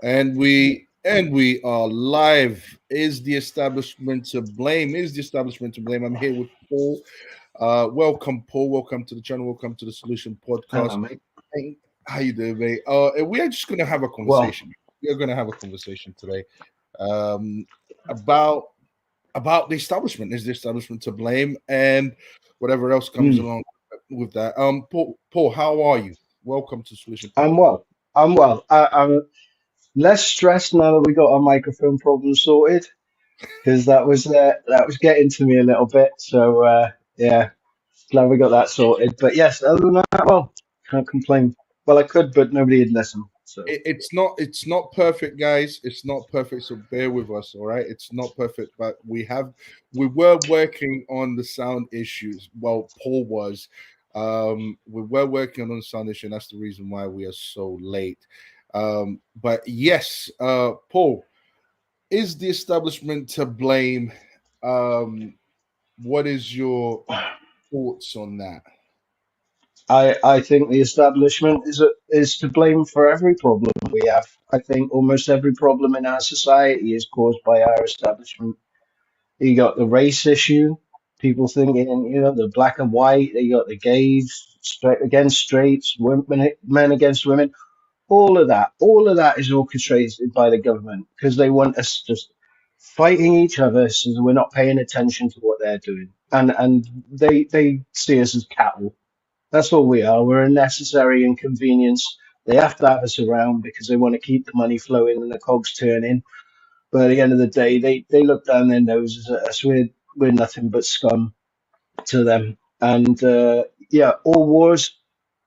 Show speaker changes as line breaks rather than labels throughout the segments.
And we are live. Is the establishment to blame? Is the establishment to blame? I'm here with Paul. Welcome, Paul. Welcome to the channel. Welcome to the Solution Podcast.
Hello, mate.
Hey, how you doing, mate? And we are just gonna have a
Well,
conversation. We are gonna have a conversation today um, about the establishment. Is the establishment to blame, and whatever else comes
mm,
along with that. Paul, how are you? Welcome to Solution
I'm
Podcast.
well. I'm well. I'm less stressed now that we got our microphone problem sorted because that was getting to me a little bit. So yeah, glad we got that sorted. But yes, other than that, well, can't complain. Well, I could, but nobody would listen. So
It's not perfect, guys. It's not perfect, so bear with us. All right, it's not perfect, but we were working on the sound issues. Well, Paul was. We were working on the sound issue, and that's the reason why we are so late. But yes, Paul, is the establishment to blame? um what is your thoughts on that?
I think the establishment is to blame for every problem we have. I think almost every problem in our society is caused by our establishment. You got the race issue, people thinking, the black and white. You got the gays, straight against straights, women, men against women. All of that is orchestrated by the government because they want us just fighting each other so that we're not paying attention to what they're doing. And they see us as cattle. That's all we are. We're a necessary inconvenience. They have to have us around because they want to keep the money flowing and the cogs turning. But at the end of the day, they look down their noses at us. We're nothing but scum to them. And yeah, all wars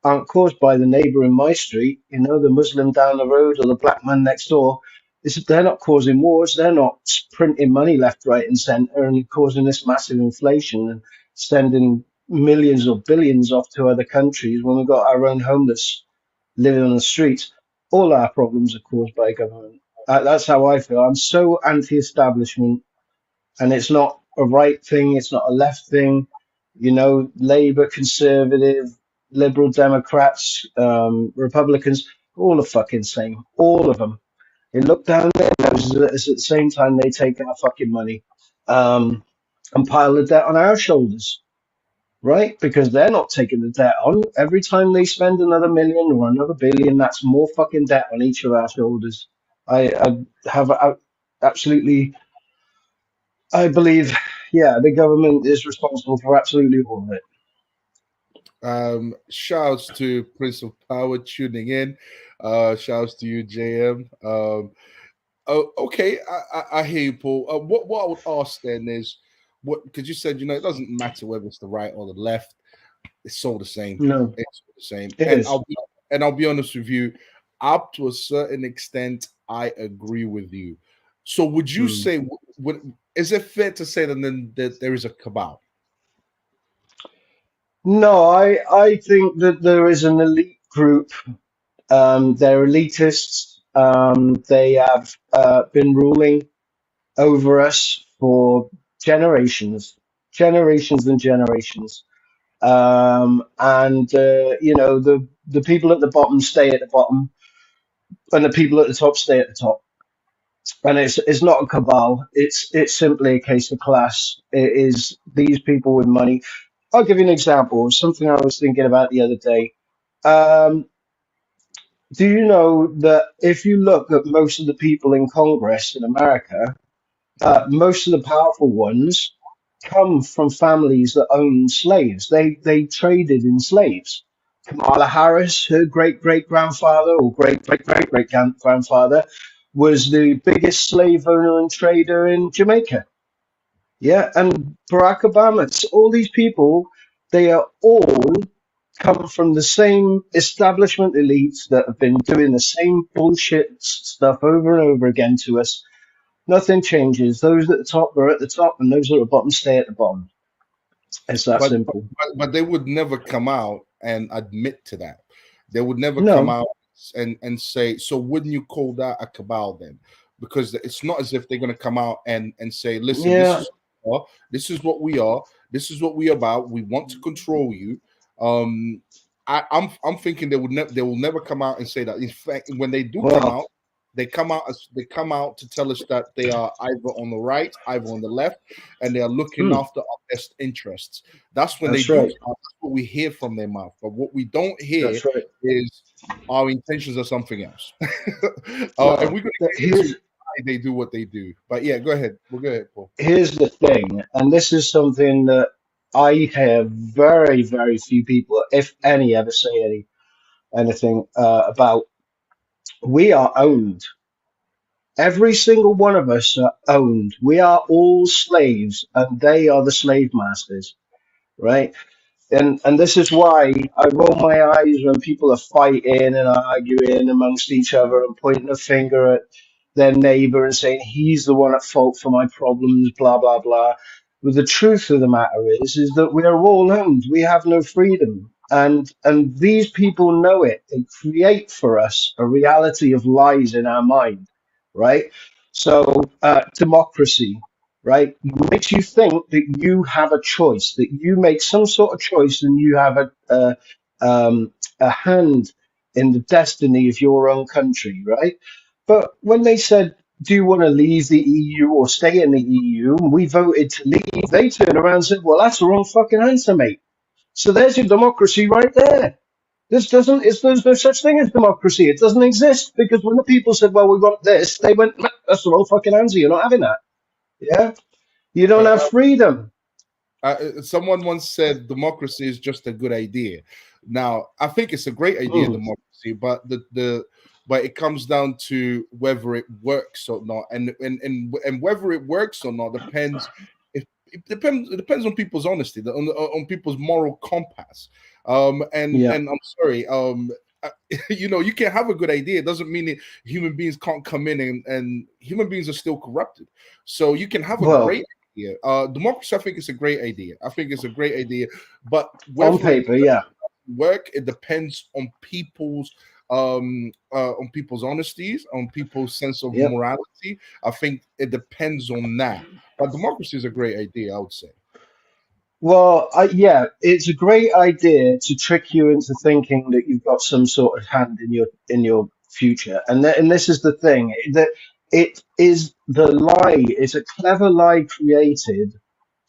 aren't caused by the neighbour in my street, the Muslim down the road or the black man next door. They're not causing wars. They're not printing money left, right, and centre and causing this massive inflation and sending millions or billions off to other countries when we've got our own homeless living on the streets. All our problems are caused by government. That's how I feel. I'm so anti-establishment, and it's not a right thing. It's not a left thing. Labour, Conservative, Liberal Democrats, Republicans, all the fucking same. All of them. They look down their noses at us at the same time they take our fucking money um, and pile the debt on our shoulders, right? Because they're not taking the debt on. Every time they spend another million or another billion, that's more fucking debt on each of our shoulders. I have absolutely, I believe, yeah, the government is responsible for absolutely all of it.
Shouts to Prince of Power tuning in. Shouts to you, JM. Oh, okay, I hear you, Paul. What I would ask then is, what, because you said it doesn't matter whether it's the right or the left. It's all the same.
No,
It's all the same.
it
And
is.
I'll be honest with you. Up to a certain extent, I agree with you. So, would you
Mm.
say, is it fair to say then that there is a cabal?
No, I think that there is an elite group. They're elitists. They have been ruling over us for generations, generations and generations. And the people at the bottom stay at the bottom, and the people at the top stay at the top. And it's not a cabal. It's simply a case of class. It is these people with money. I'll give you an example of something I was thinking about the other day. Um, do you know that if you look at most of the people in Congress in America, most of the powerful ones come from families that owned slaves. They traded in slaves. Kamala Harris, her great great grandfather or great great great great grandfather, was the biggest slave owner and trader in Jamaica. Yeah, and Barack Obama. All these people, they are all come from the same establishment elites that have been doing the same bullshit stuff over and over again to us. Nothing changes. Those at the top are at the top, and those at the bottom stay at the bottom. It's that
but
simple.
but they would never come out and admit to that. They would never come
No,
out and say, so wouldn't you call that a cabal then? Because it's not as if they're going to come out and say, listen,
yeah,
this is what we are, this is what we are about, we want to control you. um I'm thinking they will never come out and say that. In fact, when they do come
well,
out, They come out to tell us that they are either on the right, either on the left, and they are looking
Hmm,
after our best interests. That's when they
that's
do
right.
stuff. That's what we hear from their mouth. But what we don't hear
That's right.
is our intentions are something else. And
Well,
we're going to get into why they do what they do. But yeah, go ahead. We'll go ahead, Paul.
here's the thing, and this is something that I hear very, very few people, if any, ever say anything about. We are owned. Every single one of us are owned. We are all slaves, and they are the slave masters, right? And this is why I roll my eyes when people are fighting and arguing amongst each other and pointing a finger at their neighbor and saying he's the one at fault for my problems, blah blah blah. But the truth of the matter is that we are all owned. We have no freedom, and these people know it. They create for us a reality of lies in our mind, right? So democracy, right? Makes you think that you have a choice, that you make some sort of choice and you have a hand in the destiny of your own country, right? But when they said, do you want to leave the EU or stay in the EU? And we voted to leave. They turned around and said, well, that's the wrong fucking answer, mate. So there's your democracy right there. There's no such thing as democracy. It doesn't exist because when the people said, well, we want this, they went, "Nah, that's the wrong fucking answer. You're not having that. Yeah. You don't have
Uh,
freedom.
Someone once said democracy is just a good idea. Now, I think it's a great idea,
Mm,
democracy, but but it comes down to whether it works or not, and whether it works or not depends. It depends on people's honesty, on people's moral compass.
yeah.
And I'm sorry, you can have a good idea. It doesn't mean that human beings can't come in, and human beings are still corrupted. So you can have a
Well,
great idea. Democracy, I think it's a great idea. I think it's a great idea, but
on
whether it
paper, yeah.
work, it depends on people's honesties, on people's sense of
Yep.
morality. I think it depends on that. But democracy is a great idea, I would say.
Well, yeah, it's a great idea to trick you into thinking that you've got some sort of hand in your future. And this is the thing that it is the lie. It's a clever lie created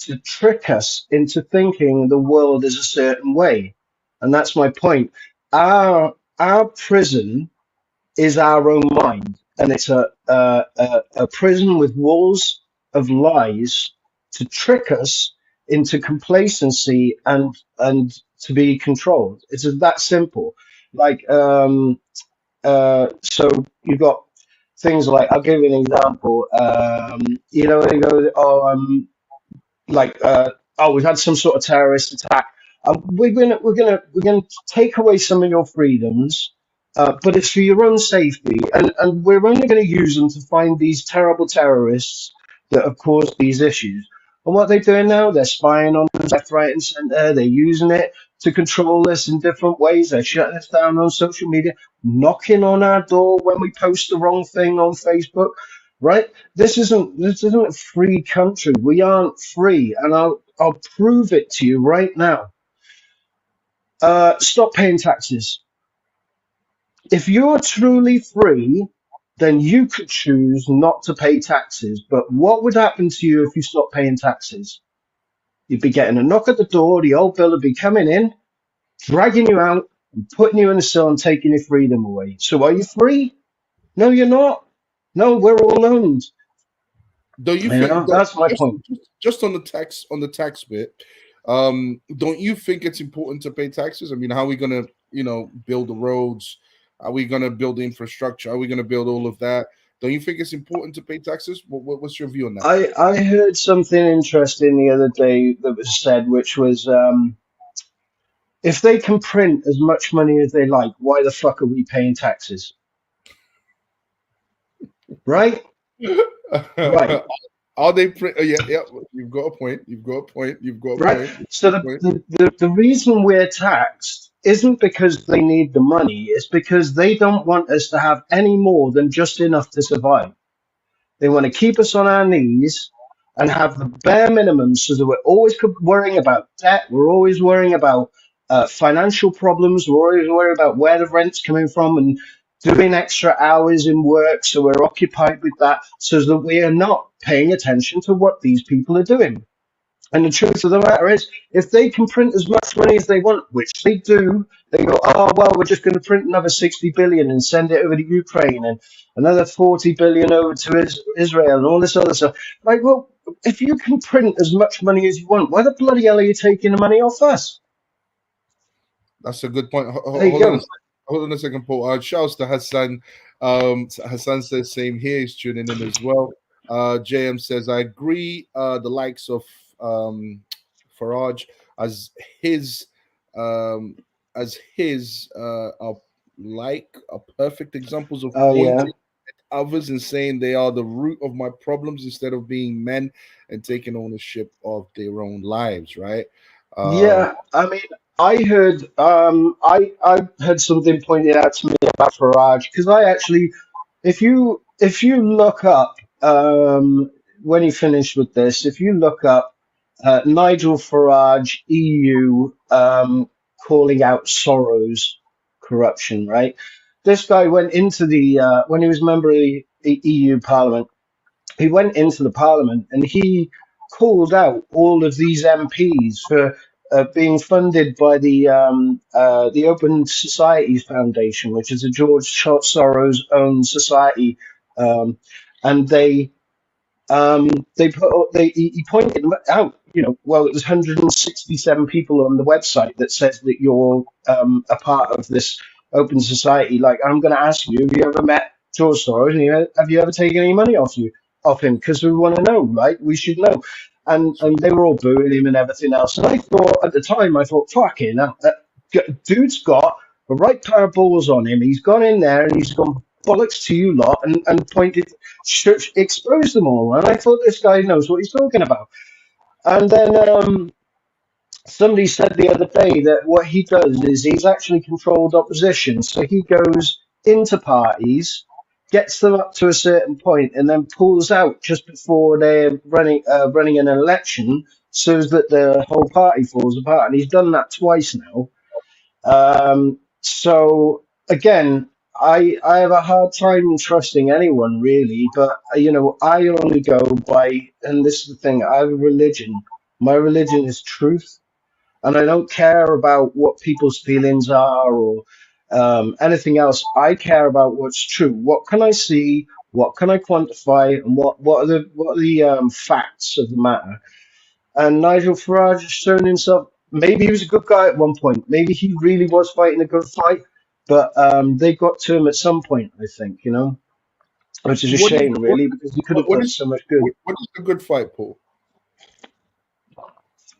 to trick us into thinking the world is a certain way. And that's my point. Our prison is our own mind, and it's a prison with walls of lies to trick us into complacency and to be controlled. It's just that simple. Like so you've got things like I'll give you an example. They go, oh, like oh, we've had some sort of terrorist attack. We're gonna take away some of your freedoms, but it's for your own safety, and we're only going to use them to find these terrible terrorists that have caused these issues. And what they're doing now, they're spying on us left, right, and centre. They're using it to control us in different ways. They're shutting us down on social media, knocking on our door when we post the wrong thing on Facebook. Right? This isn't a free country. We aren't free, and I'll prove it to you right now. Stop paying taxes. If you're truly free, then you could choose not to pay taxes. But what would happen to you if you stopped paying taxes? You'd be getting a knock at the door. The old bill would be coming in, dragging you out, and putting you in a cell and taking your freedom away. So are you free? No, you're not. No, we're all owned.
Don't you
You
think
know,
that
that's my point.
just on the tax bit, don't you think it's important to pay taxes? I mean, how are we gonna, build the roads? Are we gonna build the infrastructure? Are we gonna build all of that? Don't you think it's important to pay taxes? What's your view on that?
I heard something interesting the other day that was said, which was if they can print as much money as they like, why the fuck are we paying taxes? Right? Right.
Are they? Yeah, yeah. You've got a point. You've got a point. You've got a
Right.
point. You've
So
got a point.
the reason we're taxed isn't because they need the money, it's because they don't want us to have any more than just enough to survive. They want to keep us on our knees and have the bare minimum so that we're always worrying about debt. We're always worrying about financial problems. We're always worrying about where the rent's coming from and doing extra hours in work, so we're occupied with that, so that we are not paying attention to what these people are doing. And the truth of the matter is, if they can print as much money as they want, which they do, they go, oh, well, we're just going to print another 60 billion and send it over to Ukraine and another 40 billion over to Israel and all this other stuff. Like, well, if you can print as much money as you want, why the bloody hell are you taking the money off us?
That's a good point.
There you go.
Hold on a second, Paul. Shouts to Hassan. Hassan says same here. He's tuning in as well. JM says, I agree. The likes of Farage as his are perfect examples of pointing at others and saying they are the root of my problems instead of being men and taking ownership of their own lives, right?
Yeah, I mean, I heard I had something pointed out to me about Farage because I actually, if you look up when he finished with this, if you look up Nigel Farage EU calling out Soros corruption, right? This guy went into the when he was a member of the EU Parliament, he went into the Parliament and he called out all of these MPs for being funded by the Open Societies Foundation, which is a George Soros owned society, and he pointed out, well, there's 167 people on the website that says that you're a part of this open society. Like, I'm going to ask you, have you ever met George Soros? And have you ever taken any money off him? Because we want to know, right? We should know. And they were all booing him and everything else. And I thought at the time, fucking, dude's got the right pair of balls on him. He's gone in there and he's gone bollocks to you lot and pointed, exposed them all. And I thought this guy knows what he's talking about. And then somebody said the other day that what he does is he's actually controlled opposition. So he goes into parties, gets them up to a certain point, and then pulls out just before they're running an election, so that the whole party falls apart. And he's done that twice now. So again, I have a hard time trusting anyone really, but I only go by, and this is the thing, I have a religion. My religion is truth, and I don't care about what people's feelings are or anything else. I care about what's true. What can I see? What can I quantify? And what are the facts of the matter? And Nigel Farage has shown himself. Maybe he was a good guy at one point. Maybe he really was fighting a good fight, but they got to him at some point, I think, which is a shame, really, because he could have done so much good.
What is a good fight, Paul?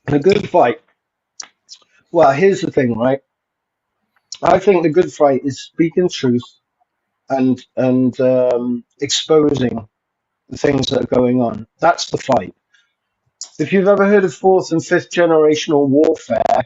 A good fight. Well, here's the thing, right? I think the good fight is speaking truth and exposing the things that are going on. That's the fight. If you've ever heard of fourth and fifth generational warfare,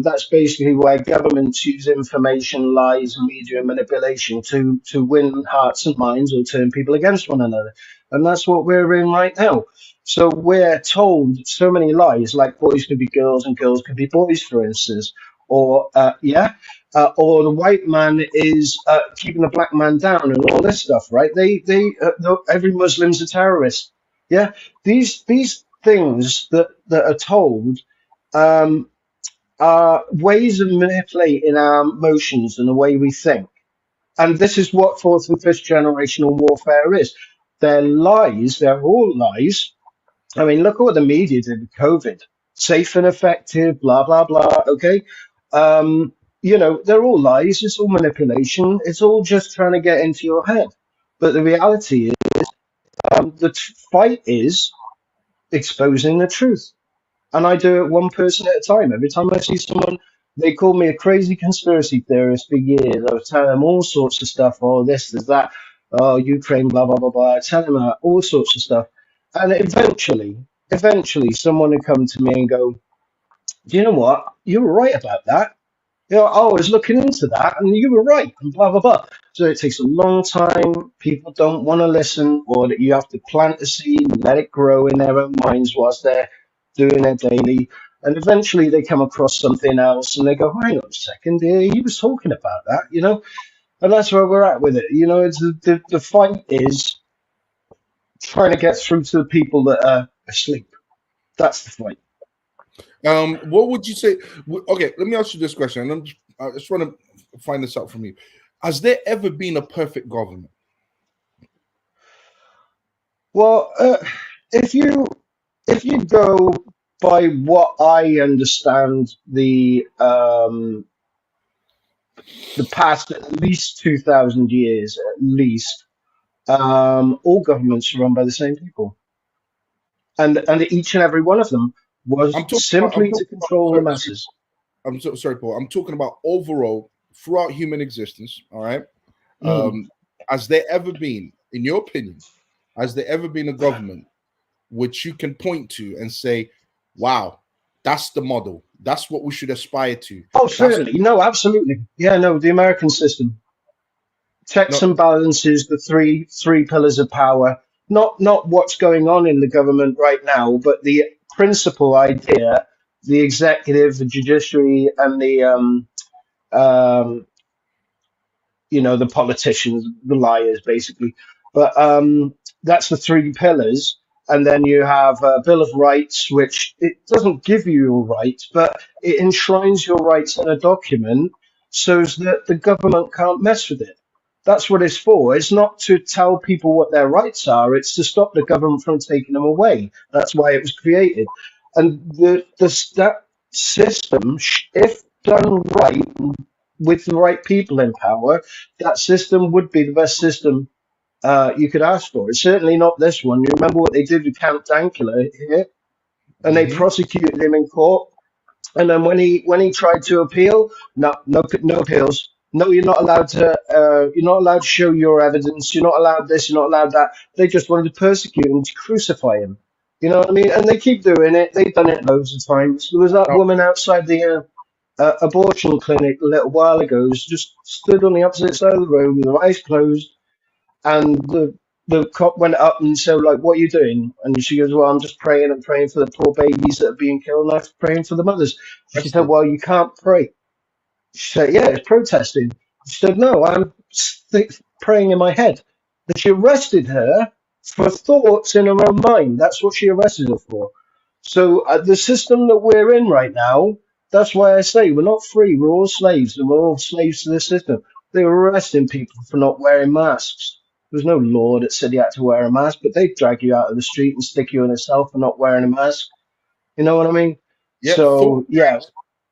that's basically where governments use information, lies, and media manipulation to win hearts and minds or turn people against one another. And that's what we're in right now. So we're told so many lies, like boys can be girls and girls can be boys, for instance, or or the white man is keeping the black man down and all this stuff, right? Every Muslim's a terrorist. Yeah, these things that are told are ways of manipulating our emotions and the way we think. And this is what fourth and fifth generational warfare is. They're lies. They're all lies. I mean, look at what the media did with COVID. Safe and effective, blah, blah, blah. Okay. They're all lies. It's all manipulation. It's all just trying to get into your head. But the reality is, the fight is exposing the truth. And I do it one person at a time. Every time I see someone, they call me a crazy conspiracy theorist for years. I was telling them all sorts of stuff. Oh, this, there's that. Oh, Ukraine, blah, blah, blah, blah. I tell them all sorts of stuff. And eventually someone would come to me and go, do you know what? You were right about that. I was looking into that and you were right, and blah, blah, blah. So it takes a long time. People don't want to listen, or that you have to plant a seed and let it grow in their own minds whilst they're doing their daily. And eventually they come across something else and they go, hang on a second, he was talking about that, And that's where we're at with it. You know, it's the fight is trying to get through to the people that are asleep. That's the fight.
What would you say? Okay, let me ask you this question. And I just want to find this out from you. Has there ever been a perfect government?
Well, if you if you go by what I understand the past at least 2,000 years, at least, all governments are run by the same people, and each and every one of them was
I'm talking about. I'm
simply to
talking about.
control the
Sorry,
masses.
I'm so sorry, Paul. I'm talking about overall throughout human existence. All right.
Mm.
Has there ever been, in your opinion, has there ever been a government which you can point to and say, "Wow, that's the model. That's what we should aspire to."
Oh,
That's
certainly. No, absolutely. Yeah, no, the American system. Checks
no.
and balances, the three pillars of power. Not what's going on in the government right now, but the principal idea, the executive, the judiciary, and the um, the politicians, the liars, basically. But that's the three pillars. And then you have a Bill of Rights, which it doesn't give you your rights, but it enshrines your rights in a document so that the government can't mess with it. That's what it's for. It's not to tell people what their rights are. It's to stop the government from taking them away. That's why it was created. And that system, if done right, with the right people in power, that system would be the best system you could ask for. It's certainly not this one. You remember what they did with Count Dankula here, and they
Mhm.
prosecuted him in court. And then when he tried to appeal, no appeals. No, you're not allowed to. You're not allowed to show your evidence. You're not allowed this. You're not allowed that. They just wanted to persecute him, to crucify him. You know what I mean? And they keep doing it. They've done it loads of times. There was that
Now,
woman outside the abortion clinic a little while ago, who's just stood on the opposite side of the road with her eyes closed, and the cop went up and said, like, what are you doing? And she goes, well, I'm just praying and praying for the poor babies that are being killed, and I'm praying for the mothers. She
that's
said,
it.
well, you can't pray. She said, yeah, it's protesting. She said, no, I'm praying in my head. And she arrested her for thoughts in her own mind. That's what she arrested her for. So the system that we're in right now, that's why I say we're not free. We're all slaves, and we're all slaves to the system. They were arresting people for not wearing masks. There was no law that said you had to wear a mask, but they'd drag you out of the street and stick you in a cell for not wearing a mask. You know what I mean?
Yeah, thought
So yeah,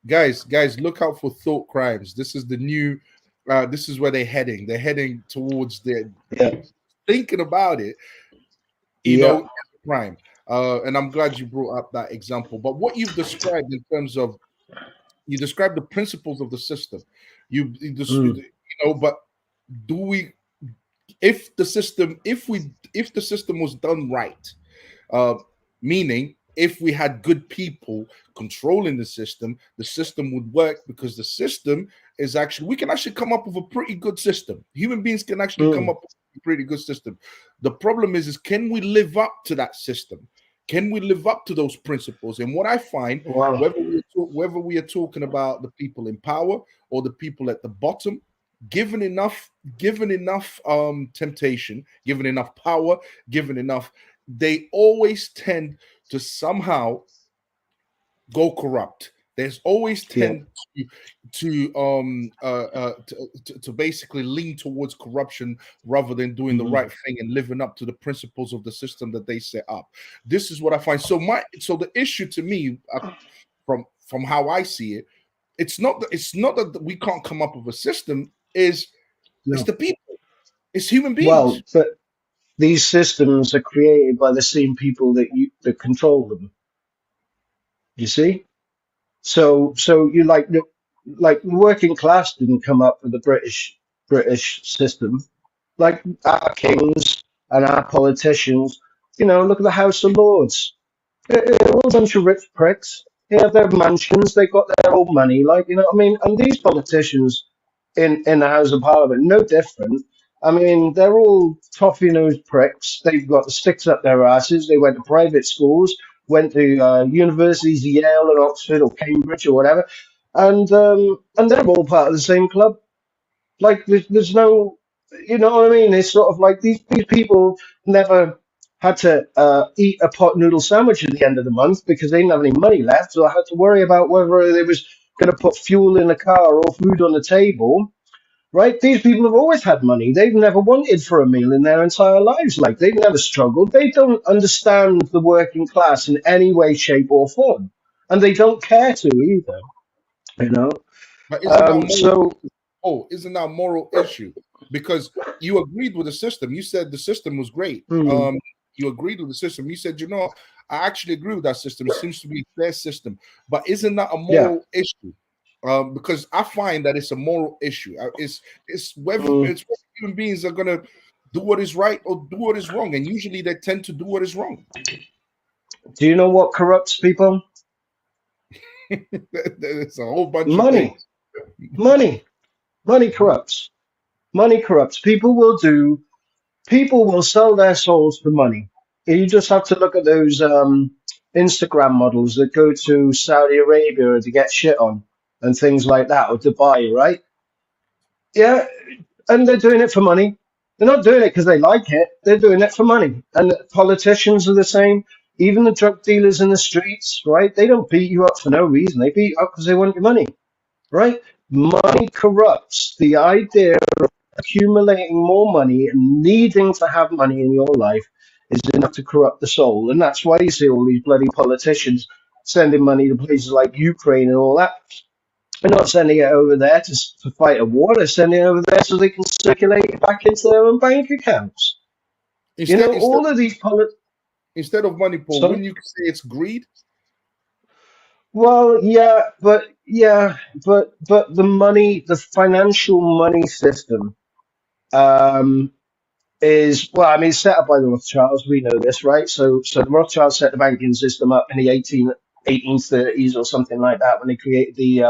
guys, look out for thought crimes. This is the new. This is where they're heading. They're heading towards their
yeah,
thinking about it.
yeah.
Crime. And I'm glad you brought up that example. But what you've described in terms of you described the principles of the system.
Mm.
But do we? If the system, if the system was done right, uh, meaning if we had good people controlling the system would work because the system is actually we can actually come up with a pretty good system. Human beings can actually come
Mm.
up with a pretty good system. The problem is can we live up to that system? Can we live up to those principles? And what I find,
Wow.
whether we are talking about the people in power or the people at the bottom, given enough, given enough temptation, given enough power, given enough, they always tend to somehow go corrupt. There's always
Yeah.
tend to basically lean towards corruption rather than doing the
Mm.
right thing and living up to the principles of the system that they set up. This is what I find. So the issue to me, from how I see it, it's not that we can't come up with a system. It's
No.
the people. It's human beings.
Well, but these systems are created by the same people that control them. You see? So you like the working class didn't come up with the British system. Like our kings and our politicians, look at the House of Lords. They're all a bunch of rich pricks. They have their mansions, they got their old money, like, you know what I mean? And these politicians in the House of Parliament, no different. I mean, they're all toffee-nosed pricks. They've got the sticks up their asses. They went to private schools, went to universities, Yale and Oxford or Cambridge or whatever, and they're all part of the same club. Like there's no, you know what I mean? It's sort of like these people never had to eat a pot noodle sandwich at the end of the month because they didn't have any money left, so I had to worry about whether they was going to put fuel in the car or food on the table. Right? These people have always had money. They've never wanted for a meal in their entire lives. Like they've never struggled. They don't understand the working class in any way, shape, or form, and they don't care to either. You know.
But isn't that moral?
So
Isn't that a moral issue? Because you agreed with the system. You said the system was great.
mm,
You agreed with the system. You said, I actually agree with that system. It seems to be a fair system. But isn't that a
yeah.
moral issue? Because I find that it's a moral issue. It's whether
Mm.
it's whether human beings are gonna do what is right or do what is wrong, and usually they tend to do what is wrong.
Do you know what corrupts people?
There's a whole bunch of
Money.
things.
Money. Money corrupts. Money corrupts. People will sell their souls for money. You just have to look at those Instagram models that go to Saudi Arabia to get shit on and things like that, or Dubai, right? Yeah, and they're doing it for money. They're not doing it because they like it. They're doing it for money. And politicians are the same. Even the drug dealers in the streets, right? They don't beat you up for no reason. They beat you up because they want your money, right? Money corrupts. The idea of accumulating more money and needing to have money in your life is enough to corrupt the soul. And that's why you see all these bloody politicians sending money to places like Ukraine and all that. They're not sending it over there to fight a war. They're sending it over there so they can circulate it back into their own bank accounts. You
Instead,
know,
instead,
all of these
instead of money, Paul,
Sorry?
wouldn't you say it's greed?
Well, but the money, the financial money system, um, is well, I mean, set up by the Rothschilds. We know this, right? So the Rothschilds set the banking system up in the 1830s or something like that when they created the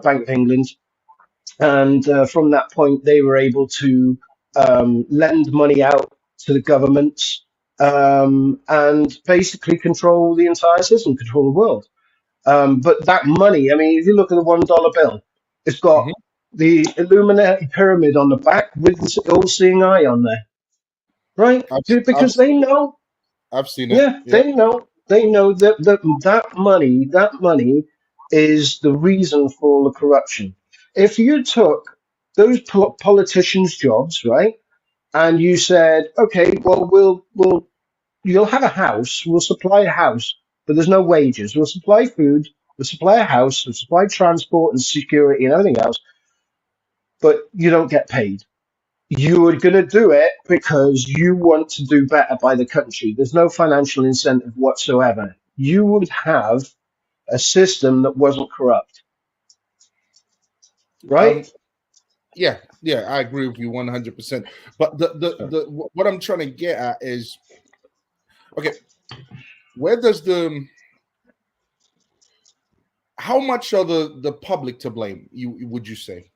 Bank of England. And from that point, they were able to lend money out to the governments and basically control the entire system, control the world. But that money, I mean, if you look at the $1 bill, it's got
Hmm.
the Illuminati pyramid on the back with the all-seeing eye on there, right?
I've, I've
Because they
seen it.
know,
I've seen it.
yeah,
Yeah.
they know that money is the reason for all the corruption. If you took those politicians' jobs, right, and you said, okay, well, you'll have a house, we'll supply a house, but there's no wages. We'll supply food, we'll supply a house, we'll supply transport and security and everything else, but you don't get paid. You're going to do it because you want to do better by the country. There's no financial incentive whatsoever. You would have a system that wasn't corrupt, right?
Um. Yeah. Yeah. I agree with you 100%. But what I'm trying to get at is, okay, where does the how much are the public to blame? Would you say?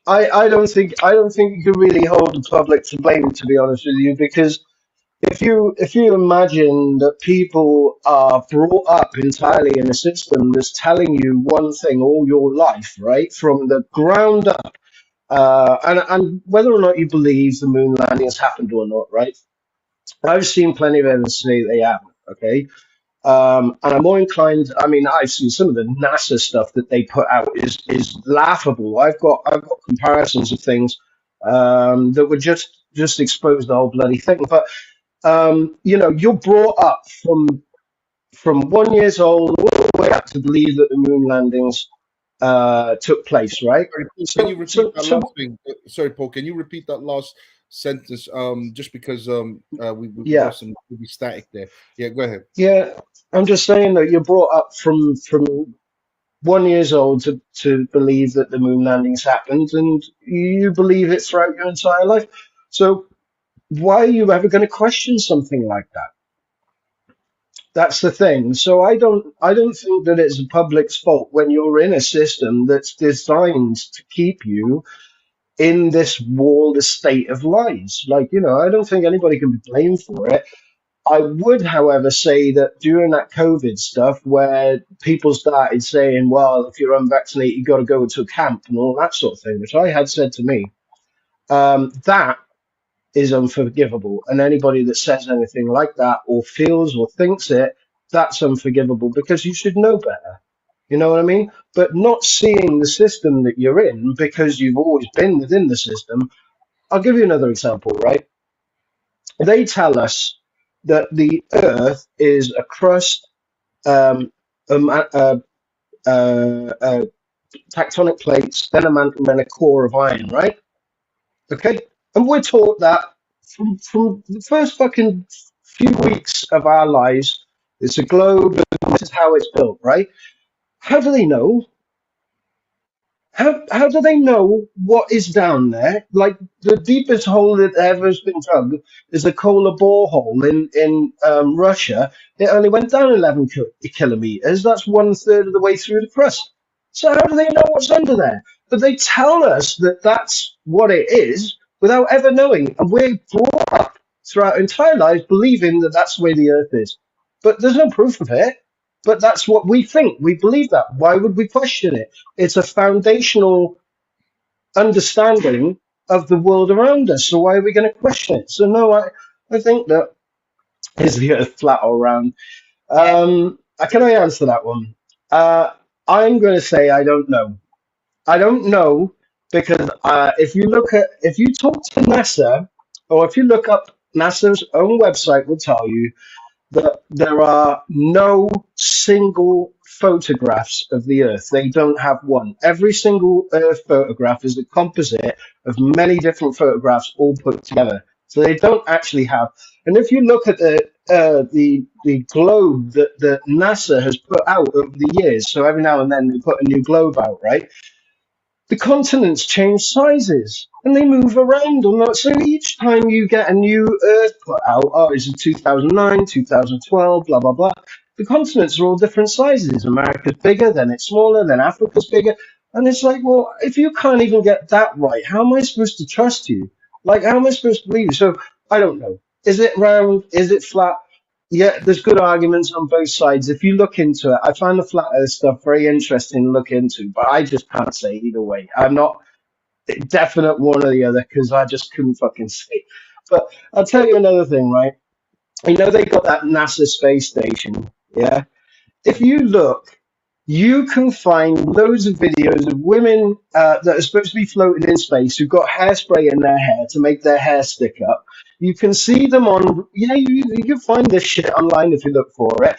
I don't think you can really hold the public to blame, to be honest with you, because if you imagine that people are brought up entirely in a system that's telling you one thing all your life, right, from the ground up, and whether or not you believe the moon landing has happened or not, right? I've seen plenty of evidence to say they haven't. Okay, and I'm more inclined. I mean, I've seen some of the NASA stuff that they put out is laughable. I've got comparisons of things that would just expose the whole bloody thing. But you're brought up from 1 years old all the way up to believe that the moon landings took place, right?
Sorry, Paul, can you
So,
repeat
so,
that last
so,
thing? Sorry, Paul, can you repeat that last sentence? Just because we
yeah,
got some maybe static there. Yeah, go ahead.
yeah. I'm just saying that you're brought up from 1 years old to believe that the moon landings happened, and you believe it throughout your entire life. So, why are you ever going to question something like that? That's the thing. So I don't think that it's the public's fault when you're in a system that's designed to keep you in this walled state of lies. Like, I don't think anybody can be blamed for it. I would, however, say that during that COVID stuff, where people started saying, well, if you're unvaccinated, you've got to go to a camp and all that sort of thing, which I had said to me, that is unforgivable. And anybody that says anything like that or feels or thinks it, that's unforgivable because you should know better. You know what I mean? But not seeing the system that you're in because you've always been within the system. I'll give you another example, right? They tell us that the Earth is a crust, um, a, ma- tectonic plates, then a mantle, then a core of iron, right? Okay, and we're taught that from the first fucking few weeks of our lives. It's a globe, and this is how it's built, right? How do they know? How do they know what is down there? Like the deepest hole that ever has been dug is the Kola borehole in Russia. It only went down 11 kilometers. That's one third of the way through the crust. So how do they know what's under there? But they tell us that that's what it is without ever knowing, and we're brought up throughout our entire lives believing that that's the way the Earth is. But there's no proof of it. But that's what we think. We believe that. Why would we question it? It's a foundational understanding of the world around us. So why are we going to question it? So no, I think that is the Earth flat all around. Can I answer that one? I'm going to say I don't know. I don't know because if you talk to NASA or if you look up NASA's own website, will tell you that there are no single photographs of the Earth. They don't have one. Every single Earth photograph is a composite of many different photographs all put together. So they don't actually have. And if you look at the globe that NASA has put out over the years, so every now and then they put a new globe out, right? The continents change sizes and they move around on that. So each time you get a new Earth put out, oh, it's in 2009, 2012, blah, blah, blah. The continents are all different sizes. America's bigger, then it's smaller, then Africa's bigger. And it's like, well, if you can't even get that right, how am I supposed to trust you? Like, how am I supposed to believe you? So I don't know. Is it round? Is it flat? Yeah, there's good arguments on both sides. If you look into it, I find the flat earth stuff very interesting to look into, but I just can't say either way. I'm not definite one or the other because I just couldn't fucking say. But I'll tell you another thing, right? You know, they got that NASA space station, yeah? If you look, you can find loads of videos of women that are supposed to be floating in space who've got hairspray in their hair to make their hair stick up. You can see them on, yeah, you can find this shit online if you look for it.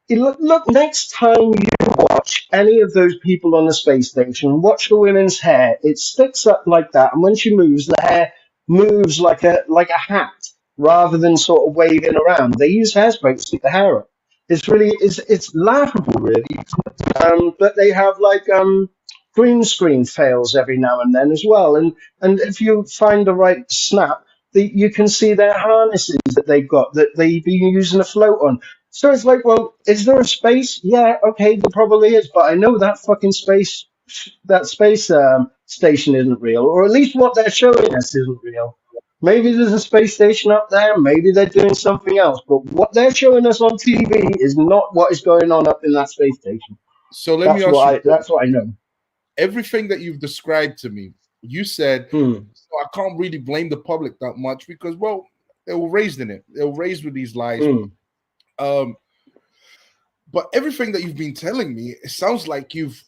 You look, next time you watch any of those people on the space station, watch the women's hair. It sticks up like that, and when she moves, the hair moves like a hat rather than sort of waving around. They use hairspray to stick the hair up. It's laughable really. But they have like green screen fails every now and then as well. And if you find the right snap, you can see their harnesses that they've got that they've been using to float on. So it's like, well, is there a space? Yeah, okay, there probably is, but I know that fucking space station isn't real, or at least what they're showing us isn't real. Maybe there's a space station up there. Maybe they're doing something else. But what they're showing us on TV is not what is going on up in that space station.
So let me ask you.
That's what I know.
Everything that you've described to me, you said, so I can't really blame the public that much because, well, they were raised in it. They were raised with these lies. But everything that you've been telling me, it sounds like you've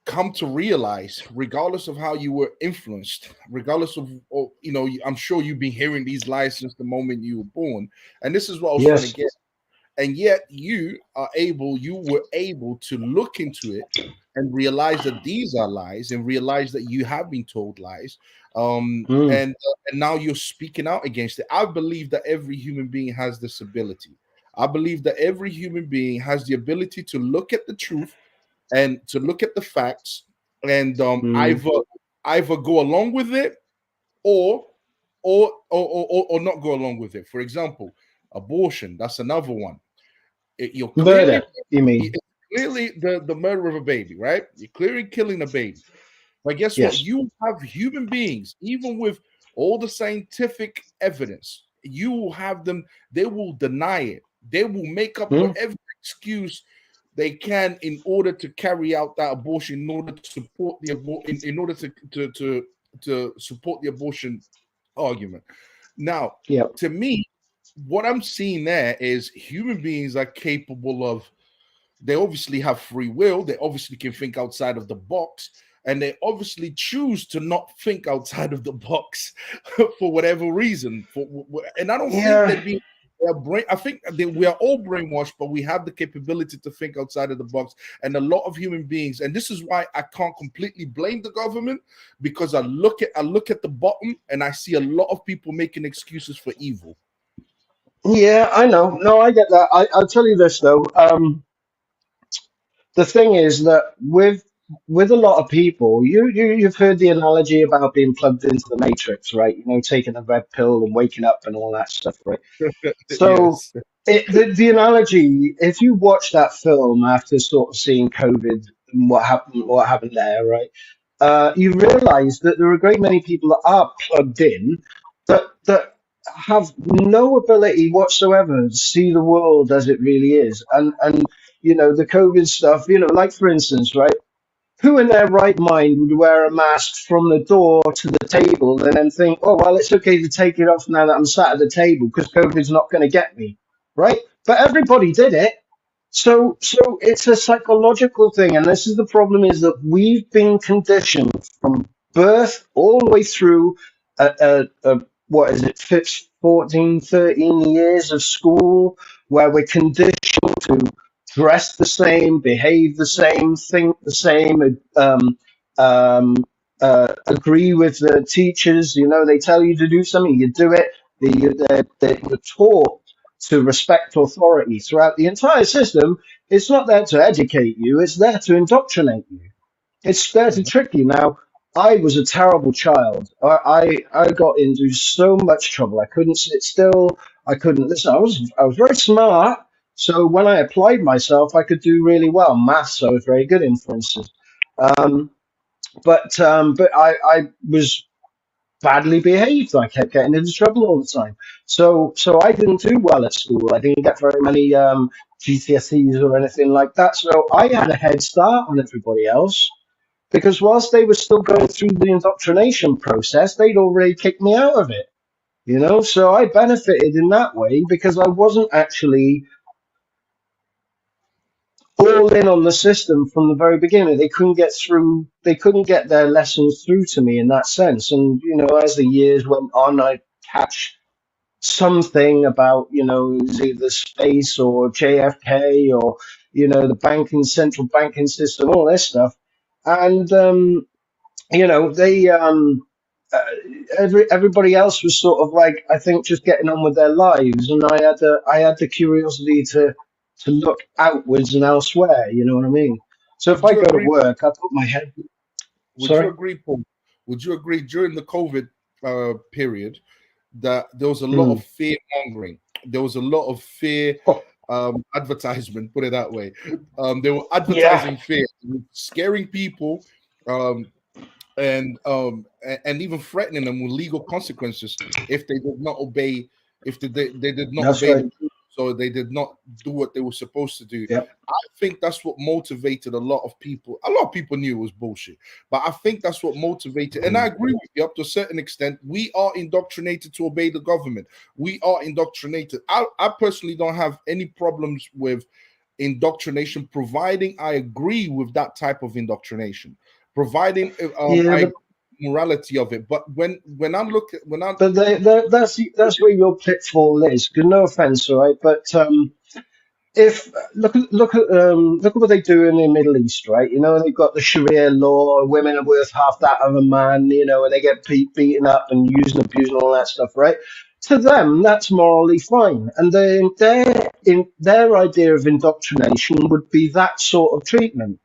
come to realize, regardless of how you were influenced, regardless of, you know, I'm sure you've been hearing these lies since the moment you were born. And this is what I was trying to get. And yet you were able to look into it and realize that these are lies and realize that you have been told lies. And now you're speaking out against it. I believe that every human being has this ability. I believe that every human being has the ability to look at the truth and to look at the facts and either go along with it or not go along with it. For example, abortion, that's another one. You're clearly,
murder, you mean?
Clearly the murder of a baby, right? You're clearly killing a baby. But guess what? You have human beings, even with all the scientific evidence, you will have them, they will deny it. They will make up
Mm,
whatever excuse they can in order to carry out that abortion, in order to support the in order to support the abortion argument. Now,
yeah.
to me, what I'm seeing there is human beings are capable of, they obviously have free will, they obviously can think outside of the box, and they obviously choose to not think outside of the box for whatever reason. And I don't think
Yeah.
they're being, I think that we are all brainwashed, but we have the capability to think outside of the box. And a lot of human beings, and this is why I can't completely blame the government, because I look at the bottom and I see a lot of people making excuses for evil.
Yeah, I know. No, I get that. I'll tell you this though. The thing is that with a lot of people, you've heard the analogy about being plugged into the matrix, right? You know, taking a red pill and waking up and all that stuff, right? So
Yes.
the analogy, if you watch that film after sort of seeing COVID and what happened there, right? You realize that there are a great many people that are plugged in that have no ability whatsoever to see the world as it really is. And you know, the COVID stuff, you know, like for instance, right? Who in their right mind would wear a mask from the door to the table and then think, oh, well, it's okay to take it off now that I'm sat at the table because COVID's not going to get me, right? But everybody did it. So it's a psychological thing. And this is the problem, is that we've been conditioned from birth all the way through what is it, 14, 13 years of school, where we're conditioned to dress the same, behave the same, think the same, um, agree with the teachers. You know, they tell you to do something, you do it. You're taught to respect authority throughout the entire system. It's not there to educate you, it's there to indoctrinate you. It's there to trick you. Now, I was a terrible child. I got into so much trouble. I couldn't sit still. I couldn't listen. I was very smart. So when I applied myself, I could do really well. Maths, I was very good in, for instance. Um, but I was badly behaved. I kept getting into trouble all the time. So I didn't do well at school. I didn't get very many GCSEs or anything like that. So I had a head start on everybody else because whilst they were still going through the indoctrination process, they'd already kicked me out of it. You know, so I benefited in that way because I wasn't actually all in on the system from the very beginning. They couldn't get through. They couldn't get their lessons through to me in that sense. And you know, as the years went on, I'd catch something about, you know, it was either space or JFK or, you know, the banking, central banking system, all this stuff. And you know, uh, everybody else was sort of like, I think, just getting on with their lives, and I had the curiosity to look outwards and elsewhere. You know what I mean? So if
Would
I
you
go to
agree?
work, I put my head.
Would you
Sorry.
agree, Paul? Would you agree during the COVID period that there was a lot of
Hmm.
fear mongering? There was a lot of fear
Oh,
advertisement, put it that way. They were
yeah.
advertising fear, scaring people, um, and even threatening them with legal consequences if they did not obey, if they did not
That's
obey
right.
the rules, so they did not do what they were supposed to do.
Yep.
I think that's what motivated a lot of people. A lot of people knew it was bullshit, but I think that's what motivated. And I
Mm.
agree with you up to a certain extent. We are indoctrinated to obey the government. We are indoctrinated. I personally don't have any problems with indoctrination, providing I agree with that type of indoctrination, providing
Yeah,
I
but
morality of it. But when I look at when I
that's where your pitfall is. 'Cause no offense, all right, but if look at what they do in the Middle East, right? You know, they've got the Sharia law. Women are worth half that of a man. You know, and they get beaten up and used and abused and all that stuff, right? To them, that's morally fine, and their idea of indoctrination would be that sort of treatment.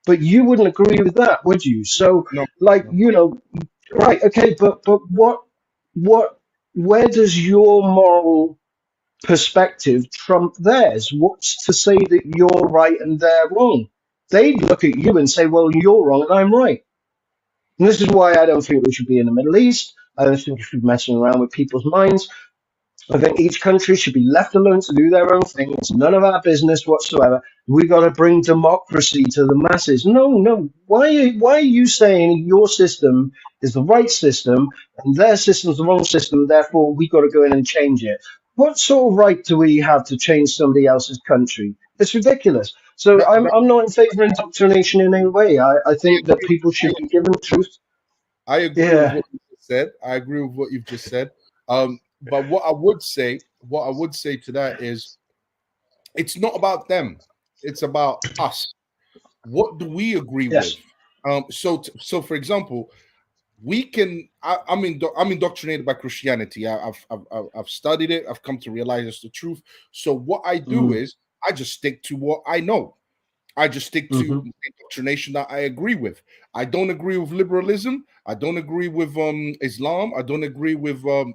But you wouldn't agree with that, would you? So,
no,
like,
no.
you know, right? Okay, but what where does your moral perspective trump theirs? What's to say that you're right and they're wrong? They'd look at you and say, well, you're wrong and I'm right. And this is why I don't think we should be in the Middle East. I don't think we should be messing around with people's minds. I think each country should be left alone to do their own thing. It's none of our business whatsoever. We got to bring democracy to the masses. No, no. Why are you saying your system is the right system and their system's the wrong system? Therefore, we got to go in and change it. What sort of right do we have to change somebody else's country? It's ridiculous. So
That,
I'm not in favor of indoctrination in any way. I
I
think that
agree.
people should be given truth.
I agree with
Yeah.
what you just said. I agree with what you've just said. But what I would say to that is, it's not about them. It's about us. What do we agree with?
Yes.
So for example, we can. I'm indoctrinated by Christianity. I've studied it. I've come to realize it's the truth. So what I do
Mm,
is I just stick to what I know. I just stick to
hmm
indoctrination that I agree with. I don't agree with liberalism. I don't agree with Islam. I don't agree with all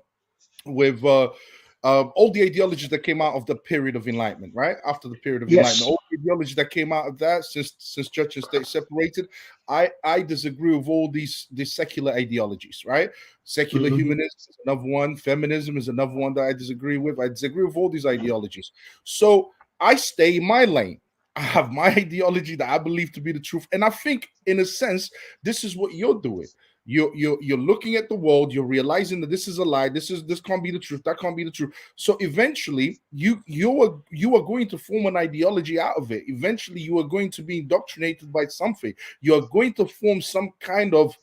the ideologies that came out of the period of enlightenment, right? After the period of enlightenment,
Yes.
all the ideologies that came out of that since church and state separated, I disagree with all these secular ideologies, right? Secular
hmm
humanism is another one. Feminism is another one that I disagree with. I disagree with all these ideologies. So I stay in my lane. I have my ideology that I believe to be the truth, and I think, in a sense, this is what you're doing. You're looking at the world, you're realizing that this is a lie, this can't be the truth, that can't be the truth. So eventually you are going to form an ideology out of it. Eventually you are going to be indoctrinated by something. You are going to form some kind of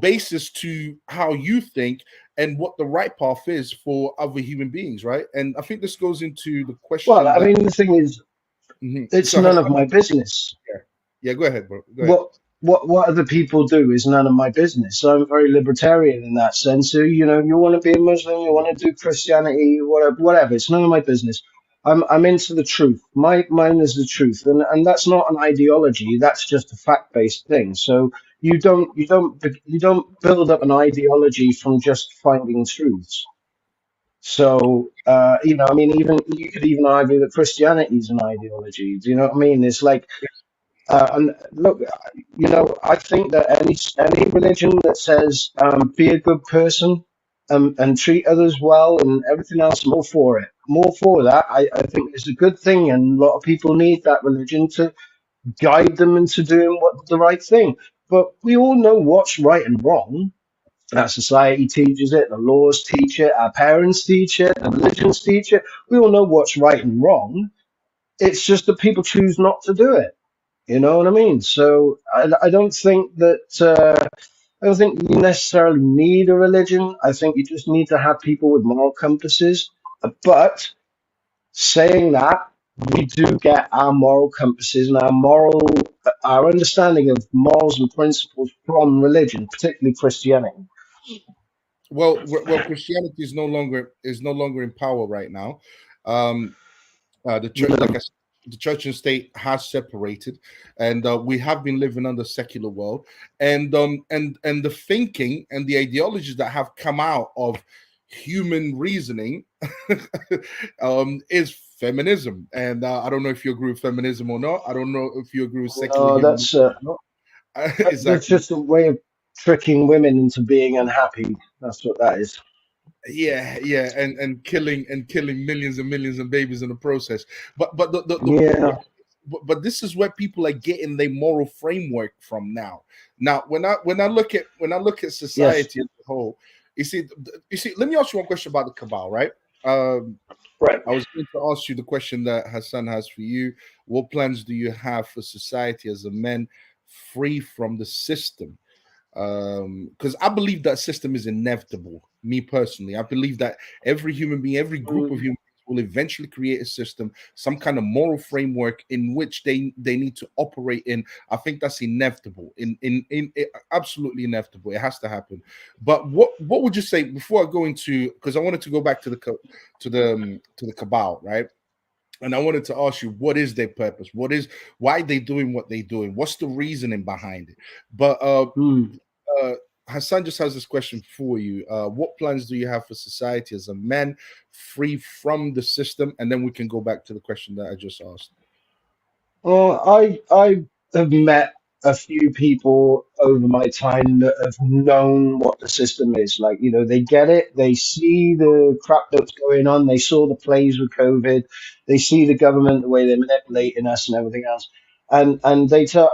basis to how you think and what the right path is for other human beings, right? And I think this goes into the
Well,
question
I
that
mean, the thing is, it's
so
none of
Hassan,
my business.
yeah, go ahead, bro, go ahead.
What other people do is none of my business. So I'm very libertarian in that sense. So, you want to be a Muslim, you want to do Christianity, whatever. It's none of my business. I'm into the truth. Mine is the truth, and that's not an ideology. That's just a fact based thing. So you don't build up an ideology from just finding truths. So, I mean, even you could even argue that Christianity is an ideology. Do you know what I mean? It's like, and look, I think that any religion that says be a good person and treat others well and everything else, I'm all for it. I'm all for that. I think it's a good thing, and a lot of people need that religion to guide them into doing what the right thing. But we all know what's right and wrong. Our society teaches it, the laws teach it, our parents teach it, the religions teach it. We all know what's right and wrong. It's just that people choose not to do it. You know what I mean? So I don't think that I don't think you necessarily need a religion. I think you just need to have people with moral compasses. But saying that, we do get our moral compasses and our understanding of morals and principles from religion, particularly Christianity.
Well, Christianity is no longer in power right now. Um, the church, like I said, the church and state has separated, and we have been living under secular world, and the thinking and the ideologies that have come out of human reasoning is feminism. And I don't know if you agree with feminism or not. I don't know if you agree with secular
No,
humanism
that's
or not.
that's
Exactly.
just a way of tricking women into being unhappy. That's what that is.
Yeah, and killing millions and millions of babies in the process. But the
Yeah.
but this is where people are getting their moral framework from now. Now, when I look at
Yes.
society as a whole, you see. Let me ask you one question about the cabal, right? Um,
Right.
I was going to ask you the question that Hassan has for you. What plans do you have for society as a man, free from the system? Because I believe that system is inevitable. Me personally, I believe that every human being, every group of
Mm.
humans will eventually create a system, some kind of moral framework in which they need to operate in. I think that's inevitable, absolutely inevitable. It has to happen. But what would you say before I go into, because I wanted to go back to the cabal, right? And I wanted to ask you, what is their purpose? Why are they doing what they're doing? What's the reasoning behind it? But
Mm.
uh, Hassan just has this question for you. What plans do you have for society as a man, free from the system? And then we can go back to the question that I just asked.
Well, I have met. a few people over my time that have known what the system is. Like, they get it. They see the crap that's going on. They saw the plays with COVID. They see the government, the way they're manipulating us and everything else. And they tell,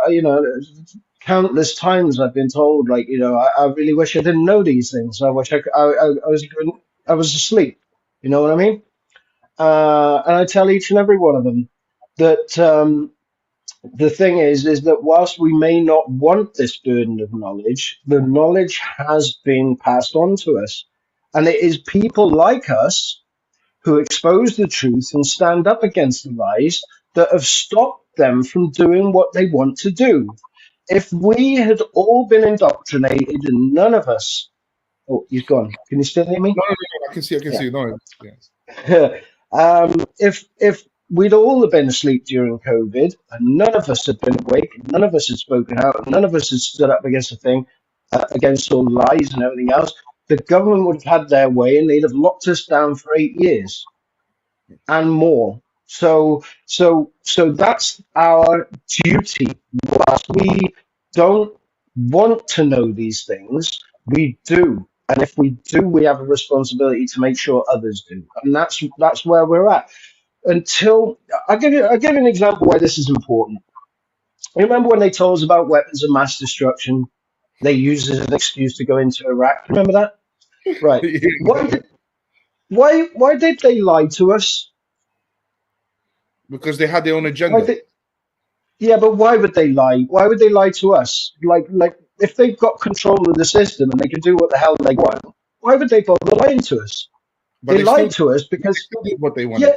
countless times I've been told, like, I really wish I didn't know these things. I wish I was asleep. You know what I mean? And I tell each and every one of them that the thing is that whilst we may not want this burden of knowledge, the knowledge has been passed on to us. And it is people like us who expose the truth and stand up against the lies that have stopped them from doing what they want to do. If we had all been indoctrinated and none of us, oh, he's gone. Can you still hear me?
No, I can see.
Yeah.
No,
If we'd all have been asleep during COVID and none of us had been awake, none of us had spoken out, none of us had stood up against the thing, against all lies and everything else, the government would have had their way and they'd have locked us down for 8 years and more. So that's our duty. Whilst we don't want to know these things, we do. And if we do, we have a responsibility to make sure others do. And that's where we're at. Until I'll give you an example why this is important. You remember when they told us about weapons of mass destruction? They used it as an excuse to go into Iraq. Remember that? Right. Why did they lie to us?
Because they had their own agenda.
Yeah, but why would they lie? Why would they lie to us? Like if they've got control of the system and they can do what the hell they want, why would they bother lying to us?
But
they lied to us because
they still did what they wanted.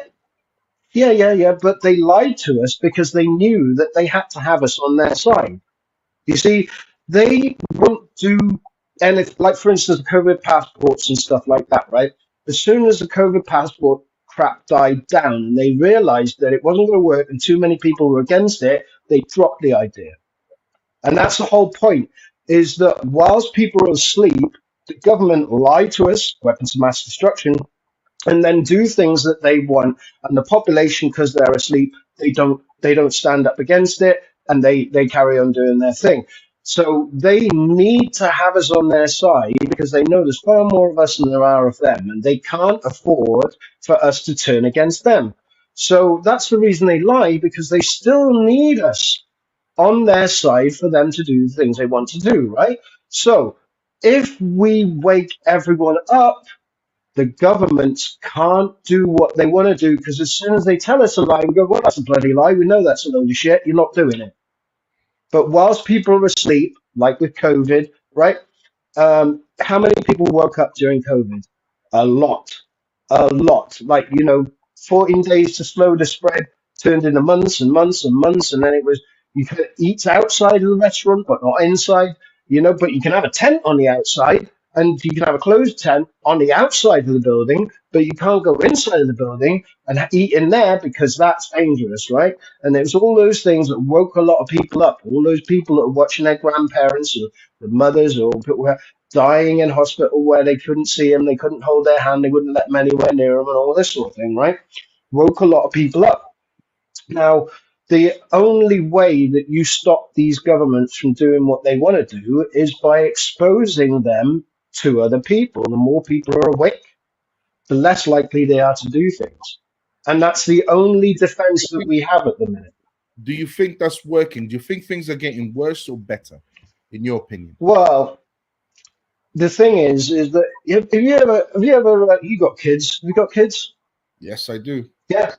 Yeah. But they lied to us because they knew that they had to have us on their side. You see, they won't do anything. Like, for instance, COVID passports and stuff like that, right? As soon as the COVID passport crap died down and they realized that it wasn't going to work and too many people were against it, they dropped the idea. And that's the whole point, is that whilst people are asleep, the government lie to us, weapons of mass destruction, and then do things that they want. And the population, because they're asleep, they don't stand up against it, and they carry on doing their thing. So they need to have us on their side because they know there's far more of us than there are of them, and they can't afford for us to turn against them. So that's the reason they lie, because they still need us on their side for them to do the things they want to do, right? So if we wake everyone up, the governments can't do what they want to do, because as soon as they tell us a lie, we go, well, that's a bloody lie. We know that's a load of shit. You're not doing it. But whilst people are asleep, like with COVID, right? How many people woke up during COVID? A lot. A lot. Like, 14 days to slow the spread turned into months and months and months. And then it was, you could eat outside of the restaurant, but not inside, but you can have a tent on the outside. And you can have a closed tent on the outside of the building, but you can't go inside of the building and eat in there because that's dangerous, right? And it was all those things that woke a lot of people up. All those people that were watching their grandparents or the mothers or people were dying in hospital where they couldn't see them, they couldn't hold their hand, they wouldn't let them anywhere near them, and all this sort of thing, right? Woke a lot of people up. Now, the only way that you stop these governments from doing what they want to do is by exposing them to other people. The more people are awake, the less likely they are to do things. And that's the only defense that we have at the minute.
Do you think that's working? Do you think things are getting worse or better, in your opinion?
Well, the thing is that have you got kids? Have you got kids?
Yes, I do.
Yeah.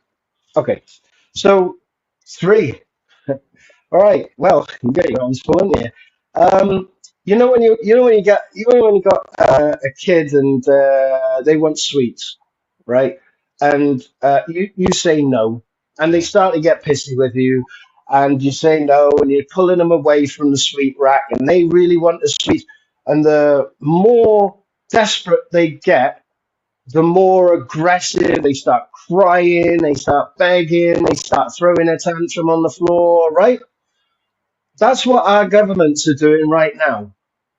Okay. So 3. All right. Well, you get your hands full, haven't you? When you got a kid and they want sweets, right? And you say no, and they start to get pissy with you, and you say no, and you're pulling them away from the sweet rack, and they really want the sweets, and the more desperate they get, the more aggressive they start crying, they start begging, they start throwing a tantrum on the floor, right? That's what our governments are doing right now,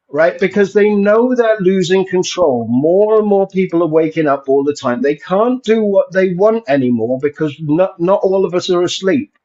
right? Because they know they're losing control. More and more people are waking up all the time. They can't do what they want anymore because not all of us are asleep.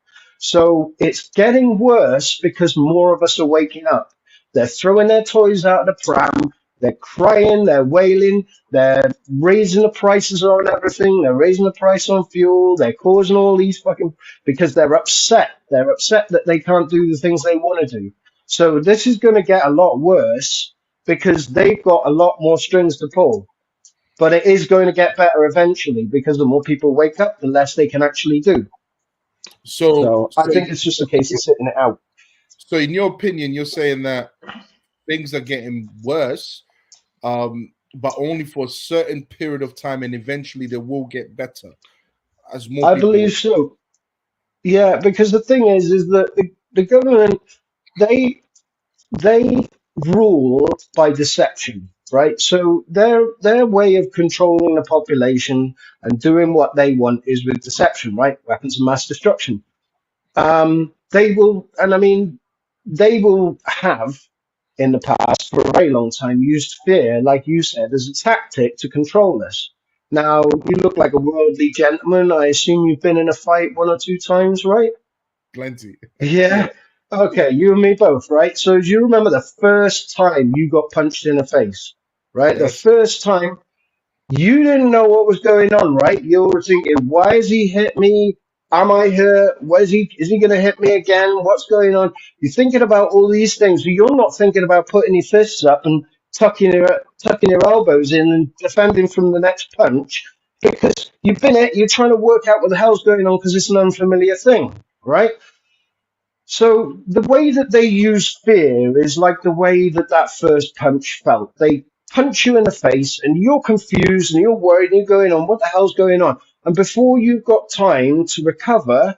So it's getting worse because more of us are waking up. They're throwing their toys out of the pram. They're crying. They're wailing. They're raising the prices on everything. They're raising the price on fuel. They're causing all these fucking because they're upset. They're upset that they can't do the things they want to do. So this is going to get a lot worse because they've got a lot more strings to pull. But it is going to get better eventually because the more people wake up, the less they can actually do.
So,
So I think it's just a case of sitting it out.
so in your opinion, you're saying that things are getting worse, but only for a certain period of time, and eventually they will get better as more
I
people.
believe so. Yeah, because the thing is that the government they they rule by deception, right? So their way of controlling the population and doing what they want is with deception, right? Weapons of mass destruction. They will, and I mean, they will have in the past for a very long time used fear, like you said, as a tactic to control us. Now, you look like a worldly gentleman. I assume you've been in a fight one or two times, right?
Plenty.
Yeah.
Yeah.
Okay, you and me both, right? So do you remember the first time you got punched in the face, right? The
Yes.
first time you didn't know what was going on, right? You were thinking, why has he hit me? Am I hurt? Is he gonna hit me again? What's going on? You're thinking about all these things, but you're not thinking about putting your fists up and tucking your elbows in and defending from the next punch because you've been it, you're trying to work out what the hell's going on because it's an unfamiliar thing, right? So the way that they use fear is like the way that that first punch felt. They punch you in the face, and you're confused, and you're worried, and you're going on, what the hell's going on? And before you've got time to recover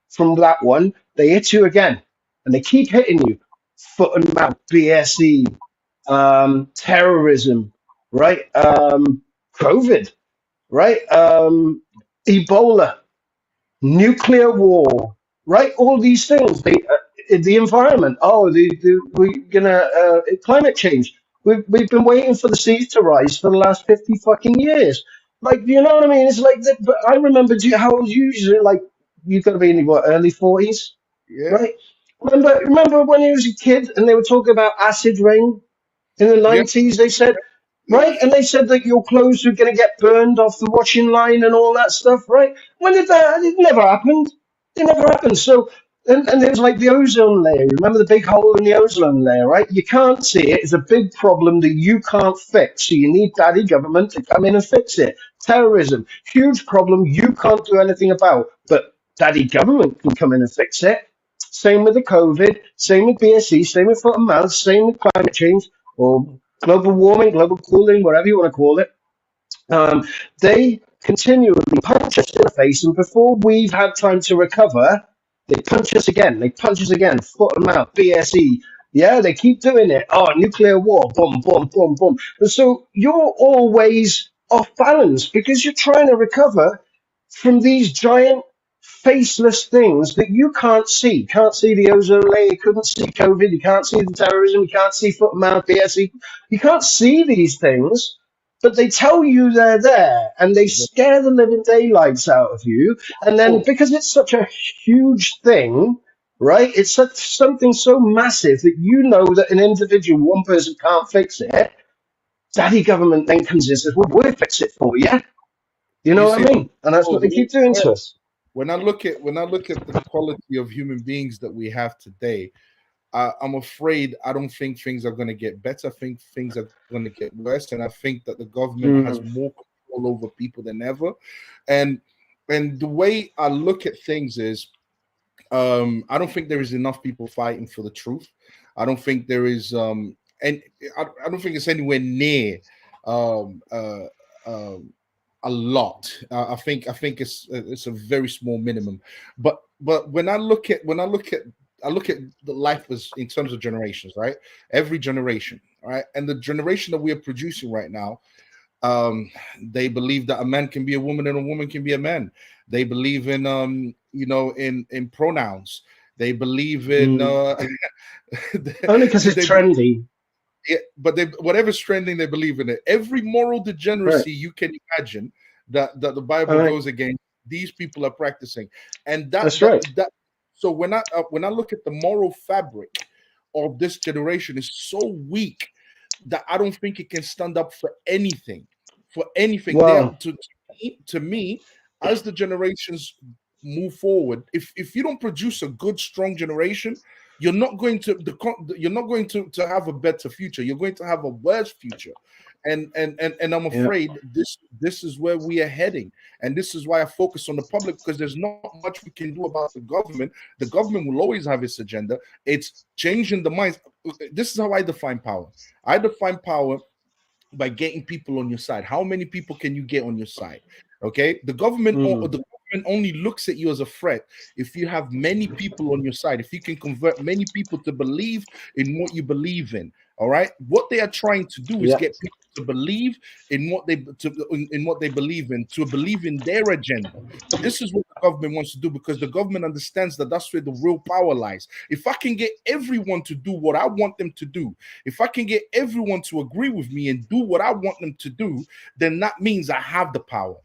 from that one, they hit you again, and they keep hitting you. Foot and mouth, BSE, terrorism, right? COVID, right? Ebola, nuclear war, right? All these things. The environment. Oh, we're gonna climate change. We've been waiting for the seas to rise for the last 50 fucking years. Like, you know what I mean? It's like, but I remember how old you usually like. You've got to be in your what, early 40s,
Yeah.
right? Remember when you was a kid and they were talking about acid rain in the
Yeah.
90s? They said,
Yeah.
right? And they said that your clothes were going to get burned off the washing line and all that stuff, right? When did that? It never happened. It never happened. So, and it was like the ozone layer. Remember the big hole in the ozone layer, right? You can't see it. It's a big problem that you can't fix. So you need daddy government to come in and fix it. Terrorism, huge problem you can't do anything about, but daddy government can come in and fix it. Same with the COVID, same with BSE, same with foot and mouth, same with climate change or global warming, global cooling, whatever you want to call it. They continually punch us in the face, and before we've had time to recover, they punch us again. They punch us again. Foot and mouth, BSE. Yeah, they keep doing it. Oh, nuclear war. Boom, boom, boom, boom. And so you're always off balance because you're trying to recover from these giant faceless things that you can't see. You can't see the ozone layer, you couldn't see COVID, you can't see the terrorism, you can't see foot and mouth, BSE. You can't see these things, but they tell you they're there and they scare the living daylights out of you. And then because it's such a huge thing, right? It's something so massive that you know that an individual, one person can't fix it. Daddy government then comes in and says, well, we'll fix it for you. You know what I mean? And that's what they keep doing to us.
When I look at the quality of human beings that we have today, I'm afraid I don't think things are going to get better. I think things are going to get worse, and I think that the government has more control over people than ever. And the way I look at things is, I don't think there is enough people fighting for the truth. I don't think there is, and I don't think it's anywhere near a lot. I think it's a very small minimum. But when I look at I look at the life as in terms of generations, right? Every generation, right? And the generation that we are producing right now, they believe that a man can be a woman and a woman can be a man. They believe in in pronouns. They believe in
only because it's trendy.
Yeah, but whatever's trending, they believe in it. Every moral degeneracy you can imagine that the Bible goes against, these people are practicing, and
that's right.
So when I look at the moral fabric of this generation is so weak that I don't think it can stand up for anything. For anything. They are,
Well,
to me, as the generations move forward, if you don't produce a good, strong generation, you're not going to you're not going to have a better future. You're going to have a worse future. And I'm
yeah.
afraid this is where we are heading. And this is why I focus on the public, because there's not much we can do about the government. The government will always have its agenda. It's changing the minds. This is how I define power. I define power by getting people on your side. How many people can you get on your side? Okay, the government only looks at you as a threat if you have many people on your side, if you can convert many people to believe in what you believe in. All right, what they are trying to do is
Yeah.
get people to believe in what in what they believe in, to believe in their agenda. This is what the government wants to do, because the government understands that that's where the real power lies. If I can get everyone to do what I want them to do, if I can get everyone to agree with me and do what I want them to do, then that means I have the power.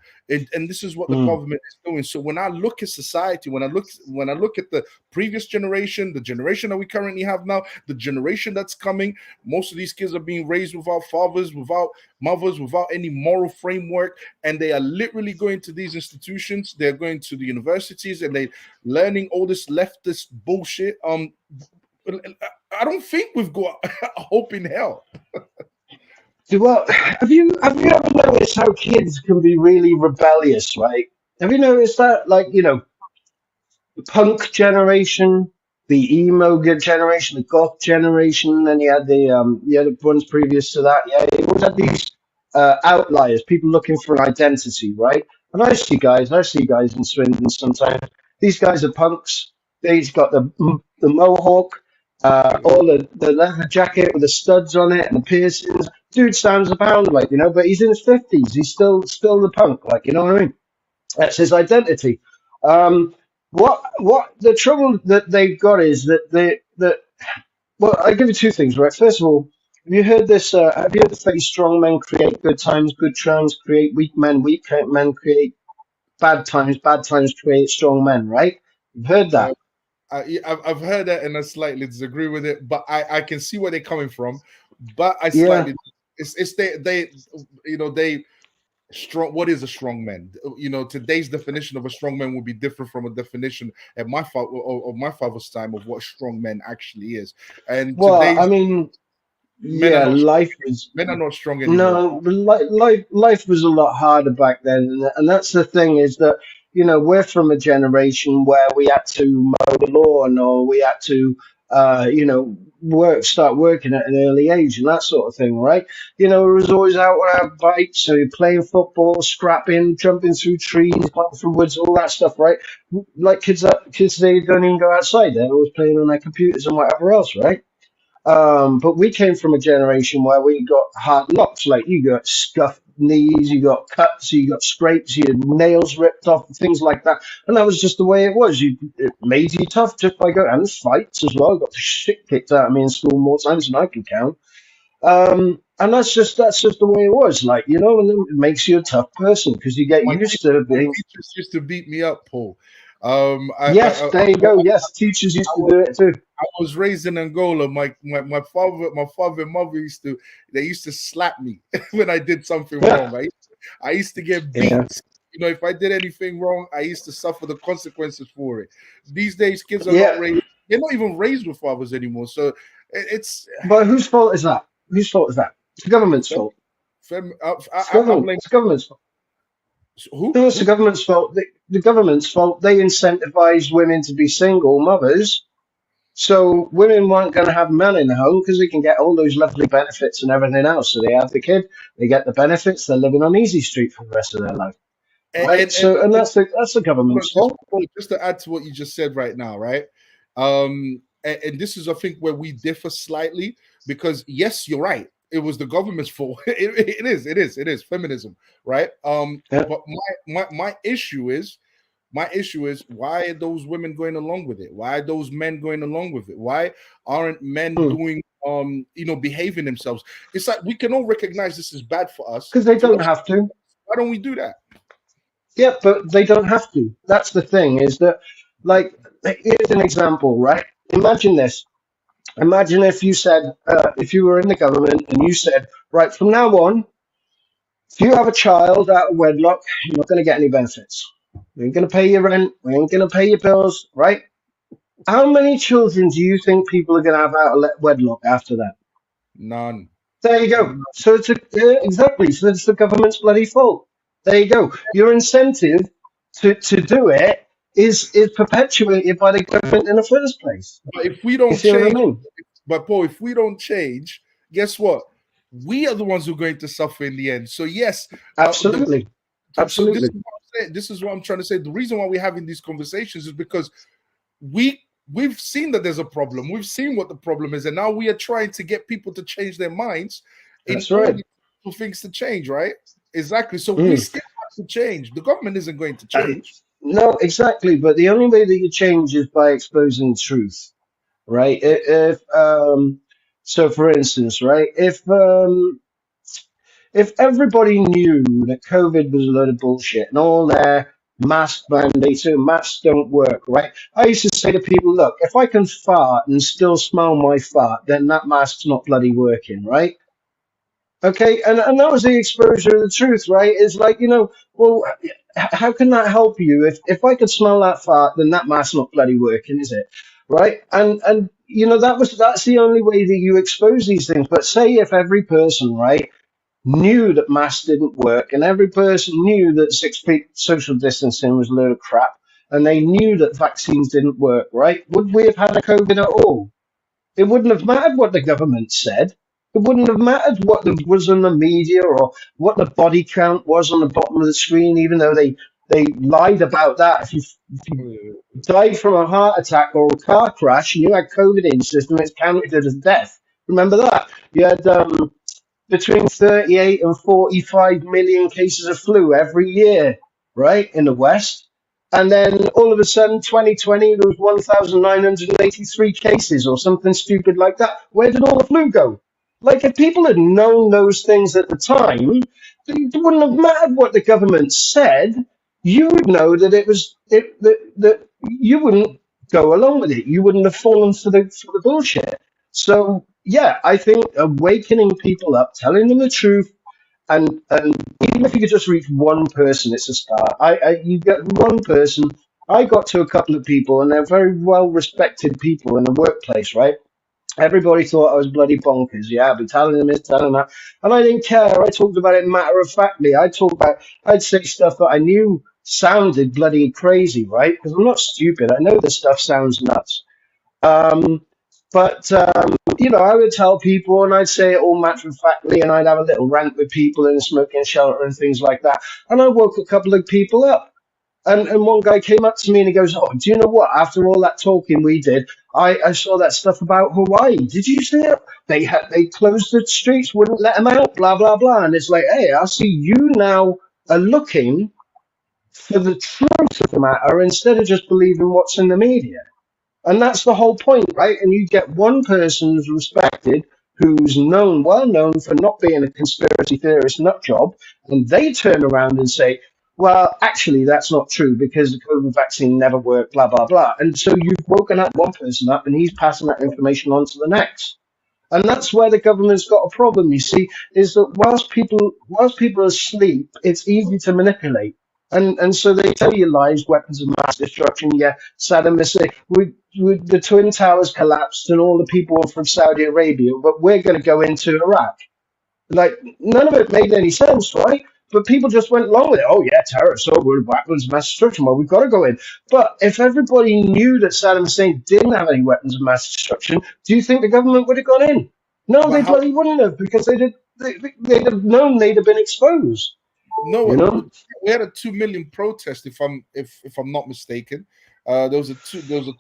And this is what the government is doing. So when I look at society, when I look at the previous generation, the generation that we currently have now, the generation that's coming, most of these kids are being raised without fathers, without mothers, without any moral framework, and they are literally going to these institutions. They're going to the universities and they're learning all this leftist bullshit. I don't think we've got hope in hell.
Well, have you ever noticed how kids can be really rebellious, right? Have you noticed that? Like, the punk generation, the generation, the goth generation, then you had the ones previous to that. Yeah, you always had these outliers, people looking for an identity, right? And I see guys in Swindon sometimes. These guys are punks. They've got the mohawk, all the leather jacket with the studs on it and the piercings. Dude stands a pound, like, but he's in his 50s. He's still the punk, like, you know what I mean? That's his identity. Um, what the trouble that they've got is that well, I give you two things, right? First of all, have you heard this? Have you heard the phrase "strong men create good times, good times create weak men create bad times create strong men"? Right? You've heard
Uh,
that.
I've heard that and I slightly disagree with it, but I can see where they're coming from. But I
Yeah.
slightly it's they strong. What is a strong man? Today's definition of a strong man will be different from a definition at my father's time of what strong men actually is. And
Well, I
today's
mean,
men are
yeah,
not
life was.
men are not strong anymore.
No, life was a lot harder back then, and that's the thing is that we're from a generation where we had to mow the lawn or we had to start working at an early age and that sort of thing, right? We was always out on our bikes, so you're playing football, scrapping, jumping through trees, going through woods, all that stuff, right? Like kids today don't even go outside; they're always playing on their computers and whatever else, right? But we came from a generation where we got hard knocks, like you got scuffed knees, you got cuts, you got scrapes, you had nails ripped off, things like that. And that was just the way it was. It made you tough just by going, and fights as well. I got the shit kicked out of me in school more times than I can count. And that's just the way it was, like, and it makes you a tough person because you get
My
used to
my
being.
teachers used to beat me up, Paul.
Yes, there you go. Yes, teachers used to do it too.
I was raised in Angola. My father and mother they used to slap me when I did something wrong. I used to get
Yeah.
beat. If I did anything wrong, I used to suffer the consequences for it. These days, kids are not
Yeah.
raised. They're not even raised with fathers anymore. So it's
But whose fault is that? Whose fault is that? It's the government's fault.
I blame
It's the government's fault.
who
No, it's the
who.
government's fault. The government's fault. They incentivized women to be single mothers, so women weren't going to have men in the home because they can get all those lovely benefits and everything else. So they have the kid, they get the benefits, they're living on easy street for the rest of their life, right?
And
So, and that's the
Well,
government's
just,
fault.
just to add to what you just said right now, right? And this is, I think, where we differ slightly, because yes, you're right. It was the government's fault. It is feminism, right?
Yeah.
But my issue is why are those women going along with it? Why are those men going along with it? Why aren't men
Hmm.
doing behaving themselves? It's like we can all recognize this is bad for us.
Because they
So
don't have to.
why don't we do that?
Yeah, but they don't have to. That's the thing, is that Like, here's an example, right? Imagine this. Imagine if you said, if you were in the government and you said, right, from now on, if you have a child out of wedlock, you're not going to get any benefits. We ain't going to pay your rent. We ain't going to pay your bills, right? How many children do you think people are going to have out of wedlock after that?
None.
There you go. So it's exactly. So it's the government's bloody fault. There you go. Your incentive to do it is perpetuated by the government in the first place.
But if we
You
don't
see what I
change,
mean?
but Paul, if we don't change, guess what? We are the ones who are going to suffer in the end. So yes,
Absolutely.
so
Absolutely.
this is what I'm trying to say. The reason why we're having these conversations is because we've seen that there's a problem. We've seen what the problem is, and now we are trying to get people to change their minds in
That's right.
order for things to change, right? Exactly. So we
Mm.
still have to change. The government isn't going to
And
change.
no, exactly. But the only way that you change is by exposing the truth, right? If so, for instance, right, if everybody knew that COVID was a load of bullshit and all their mask mandates and masks don't work, right? I used to say to people, look, if I can fart and still smell my fart, then that mask's not bloody working, right? Okay, and that was the exposure of the truth, right? It's like, well, how can that help you? If I could smell that fart, then that mask's not bloody working, is it? Right? And that's the only way that you expose these things. But say if every person, right, knew that masks didn't work, and every person knew that 6 feet social distancing was a load of crap, and they knew that vaccines didn't work, right? Would we have had a COVID at all? It wouldn't have mattered what the government said. It wouldn't have mattered what was in the media or what the body count was on the bottom of the screen, even though they lied about that. If you died from a heart attack or a car crash and you had COVID in your system, it's counted as death. Remember that? You had between 38 and 45 million cases of flu every year, right, in the West. And then all of a sudden, 2020, there was 1,983 cases or something stupid like that. Where did all the flu go? Like, if people had known those things at the time, it wouldn't have mattered what the government said. You would know that that you wouldn't go along with it. You wouldn't have fallen for the bullshit. So yeah, I think awakening people up, telling them the truth, and even if you could just reach one person, it's a start. You get one person. I got to a couple of people, and they're very well respected people in the workplace, right? Everybody thought I was bloody bonkers. Yeah, I'd be telling them this, telling them that, and I didn't care. I talked about it matter of factly. I'd say stuff that I knew sounded bloody crazy, right? Because I'm not stupid. I know this stuff sounds nuts. Um, but I would tell people, and I'd say it all matter of factly, and I'd have a little rant with people in a smoking shelter and things like that. And I woke a couple of people up. And one guy came up to me and he goes, "Oh, do you know what? After all that talking we did, I saw that stuff about Hawaii. Did you see it? They closed the streets, wouldn't let them out, blah blah blah." And it's like, hey, I see you now are looking for the truth of the matter instead of just believing what's in the media. And that's the whole point, right? And you get one person who's respected, who's well known for not being a conspiracy theorist nut job, and they turn around and say, well, actually, that's not true because the COVID vaccine never worked, blah, blah, blah. And so you've woken that one person up and he's passing that information on to the next. And that's where the government's got a problem, you see, is that whilst people are asleep, it's easy to manipulate. And so they tell you lies, weapons of mass destruction. Yeah, Saddam Hussein, the Twin Towers collapsed and all the people were from Saudi Arabia, but we're going to go into Iraq. Like, none of it made any sense, right? But people just went along with it. Oh, yeah, terror, so we're weapons of mass destruction. Well, we've got to go in. But if everybody knew that Saddam Hussein didn't have any weapons of mass destruction, do you think the government would have gone in? No,
But
they
how?
bloody wouldn't have, because they'd have known they'd have been exposed.
No,
You know?
we had a 2 million protest. If I'm not mistaken, there was a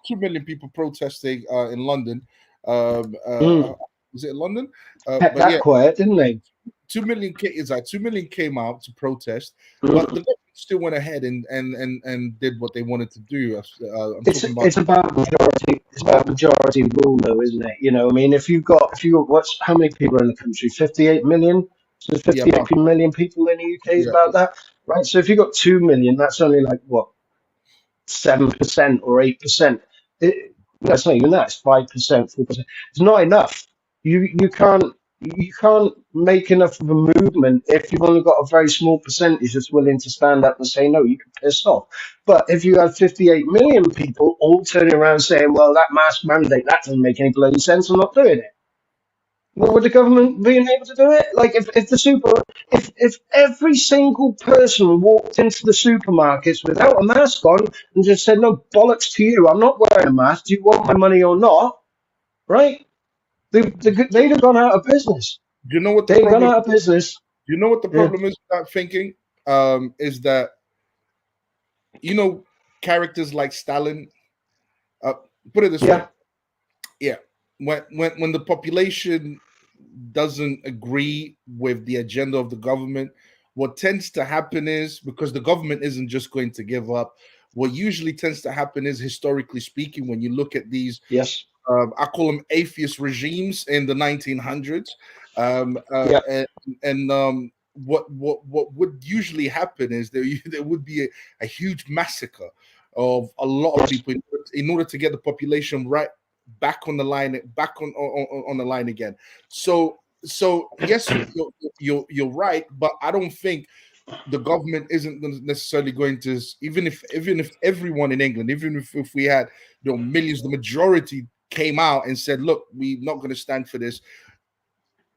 2 million people protesting in London.
Mm.
Was it London?
Kept
But
that
yeah,
quiet, didn't they?
2 million. It's like 2 million came out to protest,
Mm.
but the government still went ahead and did what they wanted to do. I'm
It's
talking about.
it's about majority. It's about majority rule, though, isn't it? I mean, if you got how many people are in the country? 58 million. So there's
Yeah, about
58 million people in the UK. Is
yeah.
about that, right? So if you got 2 million, that's only like what 7% or 8%. That's not even that. It's 5%, 4%. It's not enough. You can't make enough of a movement if you've only got a very small percentage that's willing to stand up and say no. You can piss off. But if you had 58 million people all turning around saying, "Well, that mask mandate that doesn't make any bloody sense. I'm not doing it." Well, would the government being able to do it? Like if every single person walked into the supermarkets without a mask on and just said, "No bollocks to you, I'm not wearing a mask. Do you want my money or not?" Right? They'd have gone out of business.
Do you know what the
They'd gone
problem?
out of business.
You know what the
Yeah.
problem is with that thinking? Is that characters like Stalin. Put it this way.
Yeah.
When the population doesn't agree with the agenda of the government, what tends to happen is, because the government isn't just going to give up, what usually tends to happen is, historically speaking, when you look at these,
Yes.
I call them atheist regimes in the 1900s,
Yeah.
and what would usually happen is there would be a huge massacre of a lot of people in order to get the population right back on the line, back on the line again. So yes, you're right, but I don't think the government isn't necessarily going to, even if everyone in England, even if we had millions, the majority came out and said, "Look, we're not going to stand for this,"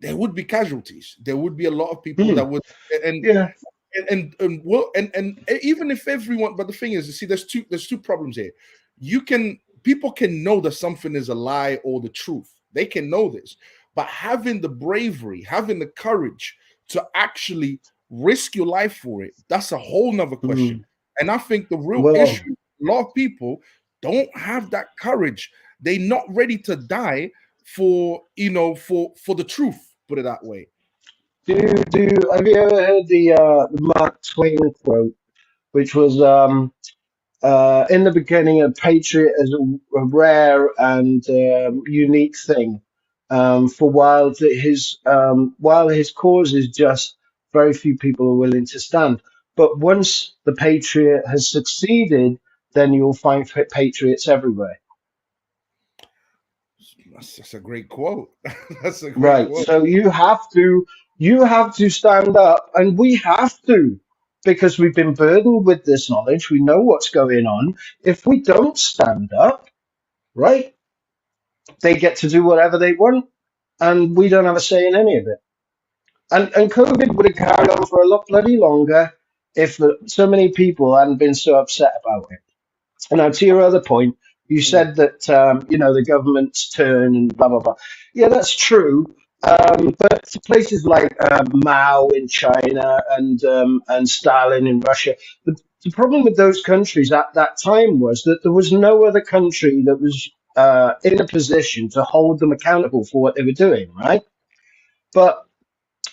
there would be casualties. There would be a lot of people that would, and even if everyone, but the thing is, you see, there's two problems here. People can know that something is a lie or the truth. They can know this, but having the bravery, having the courage to actually risk your life for it, that's a whole nother question. And I think the real issue, a lot of people don't have that courage. They're not ready to die for the truth. Put it that way.
Have you ever heard the Mark Twain quote, which was in the beginning, a patriot is a rare and unique thing. For while his cause is just, very few people are willing to stand. But once the patriot has succeeded, then you'll find patriots everywhere.
That's a great quote. That's a great quote.
So you have to stand up, and we have to, because we've been burdened with this knowledge. We know what's going on. If we don't stand up, right, they get to do whatever they want, and we don't have a say in any of it. And COVID would have carried on for a lot bloody longer if so many people hadn't been so upset about it. And now, to your other point, you said that the government's turn and blah blah blah. Yeah, that's true. But places like Mao in China and Stalin in Russia, the problem with those countries at that time was that there was no other country that was in a position to hold them accountable for what they were doing, right? But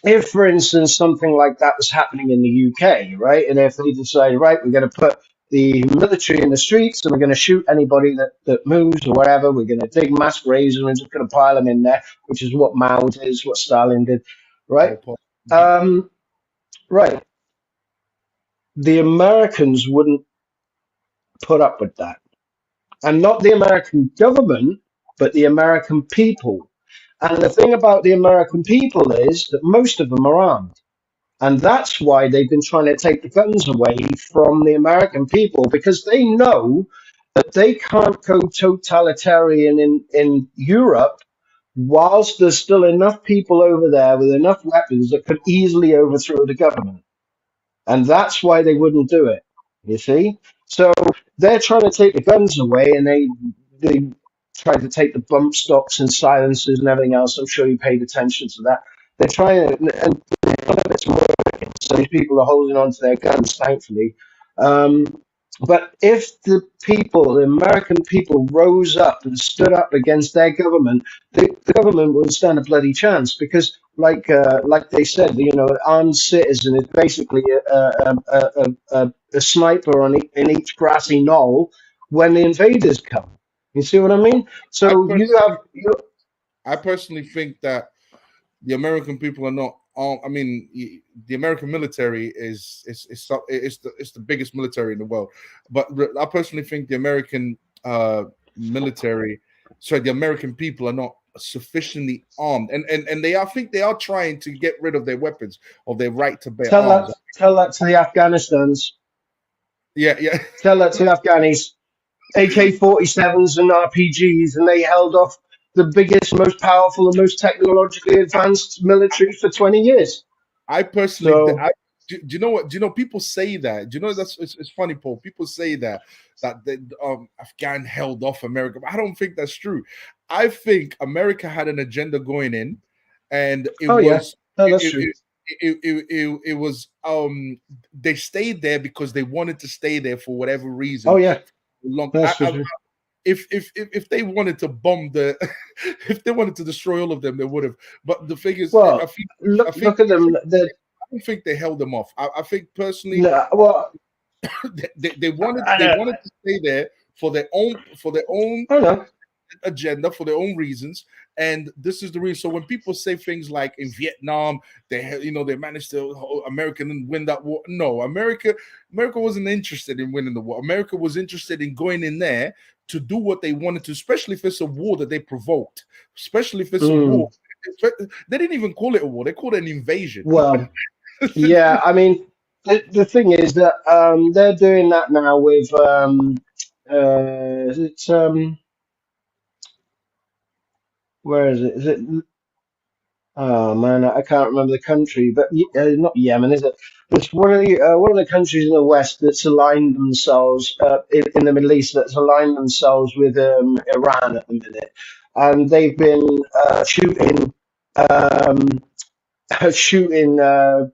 if, for instance, something like that was happening in the UK, right, and if they decided, right, we're going to put the military in the streets and we're going to shoot anybody that moves or whatever, we're going to dig mass graves and we're just going to pile them in there, which is what Mao did, what Stalin did, right? Right. The Americans wouldn't put up with that. And not the American government, but the American people. And the thing about the American people is that most of them are armed. And that's why they've been trying to take the guns away from the American people, because they know that they can't go totalitarian in Europe whilst there's still enough people over there with enough weapons that could easily overthrow the government. And that's why they wouldn't do it, you see? So they're trying to take the guns away, and they try to take the bump stocks and silencers and everything else. I'm sure you paid attention to that. They're trying to, and none of it's working. So these people are holding on to their guns, thankfully. But if the American people, rose up and stood up against their government, the government wouldn't stand a bloody chance, because, like they said, an armed citizen is basically a sniper in each grassy knoll when the invaders come. You see what I mean? So
I personally think that the American people are not I mean, the American military is the biggest military in the world. But I personally think the American military, sorry, the American people are not sufficiently armed, and I think they are trying to get rid of their weapons, of their right to bear arms.
Tell that to the Afghanistans.
Yeah, yeah.
Tell that to the Afghanis. AK-47s and RPGs, and they held off the biggest, most powerful, and most technologically advanced military for 20 years.
I personally,
So,
do you know what? Do you know people say that? Do you know it's funny, Paul? People say that the Afghan held off America. But I don't think that's true. I think America had an agenda going in, and it
oh yeah,
was
no,
it,
that's
it,
true.
it was they stayed there because they wanted to stay there for whatever reason.
Oh yeah,
Long,
that's true.
if they wanted to bomb the if they wanted to destroy all of them, they would have. But the thing is,
Well, look at them.
I don't think they held them off. I think personally,
No, well,
they wanted to stay there for their own
I know.
agenda, for their own reasons, and this is the reason. So when people say things like in Vietnam, they managed to America didn't win that war. No, America wasn't interested in winning the war. America was interested in going in there to do what they wanted to, especially if it's a war that they provoked, especially if it's a war. They didn't even call it a war; they called it an invasion.
Well, yeah. I mean, the thing is that they're doing that now with is it where is it? Is it? Oh man, I can't remember the country, but not Yemen, is it? It's one of the countries in the West that's aligned themselves in the Middle East that's aligned themselves with Iran at the minute, and they've been um, shooting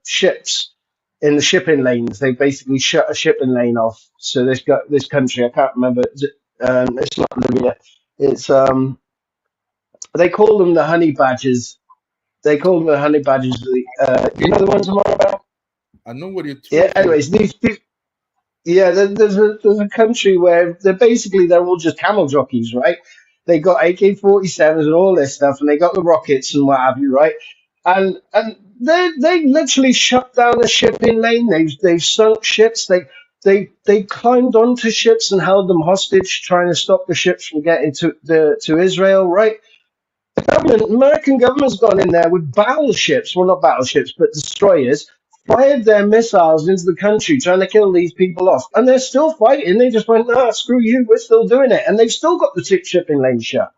ships in the shipping lanes. They basically shut a shipping lane off. So this country, I can't remember. It's not Libya. It's they call them the honey badgers. They call them the honey badgers. You know the ones I'm on about?
I know what you're
Yeah.
talking about.
Anyways, these yeah, there's a country where they're all just camel jockeys, right? They got AK-47s and all this stuff, and they got the rockets and what have you, right? And they literally shut down the shipping lane. They've sunk ships. They climbed onto ships and held them hostage, trying to stop the ships from getting to Israel, right? American government's gone in there with battleships, well, not battleships, but destroyers, fired their missiles into the country, trying to kill these people off. And they're still fighting. They just went, nah, screw you, we're still doing it. And they've still got the shipping lane shut.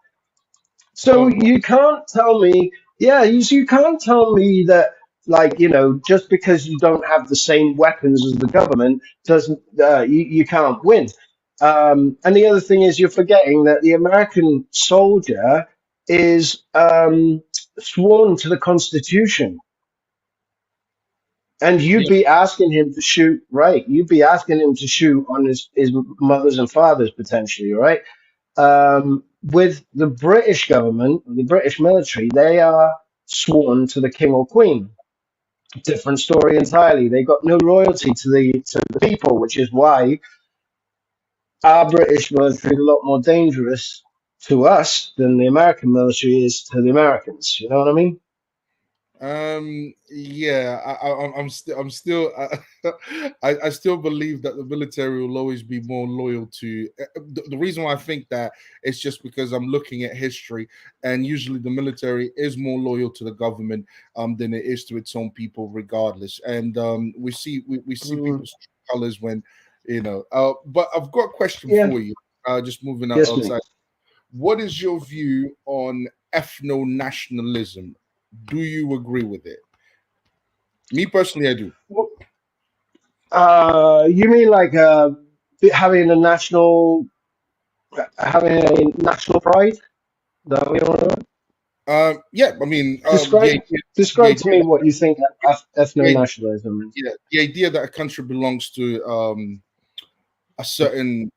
So you can't tell me, you can't tell me that, like, just because you don't have the same weapons as the government doesn't, you can't win. And the other thing is you're forgetting that the American soldier is sworn to the Constitution. And you'd be asking him to shoot, right? You'd be asking him to shoot on his mothers and fathers potentially, right? With the British government, the British military, they are sworn to the king or queen. Different story entirely. They got no loyalty to the people, which is why our British military is a lot more dangerous to us than the American military is to the Americans. You know what I mean?
Yeah, I'm still, I still believe that the military will always be more loyal to. The reason why I think that is just because I'm looking at history, and usually the military is more loyal to the government than it is to its own people, regardless. And we see people's colors when But I've got a question for you. Just moving
Yes,
outside.
mate.
What is your view on ethno-nationalism? Do you agree with it? Me personally, I do.
You mean like having a national pride? Is that what you want to
Yeah, I mean,
describe to me
idea,
what you think
the,
ethno-nationalism is.
yeah, the idea that a country belongs to a certain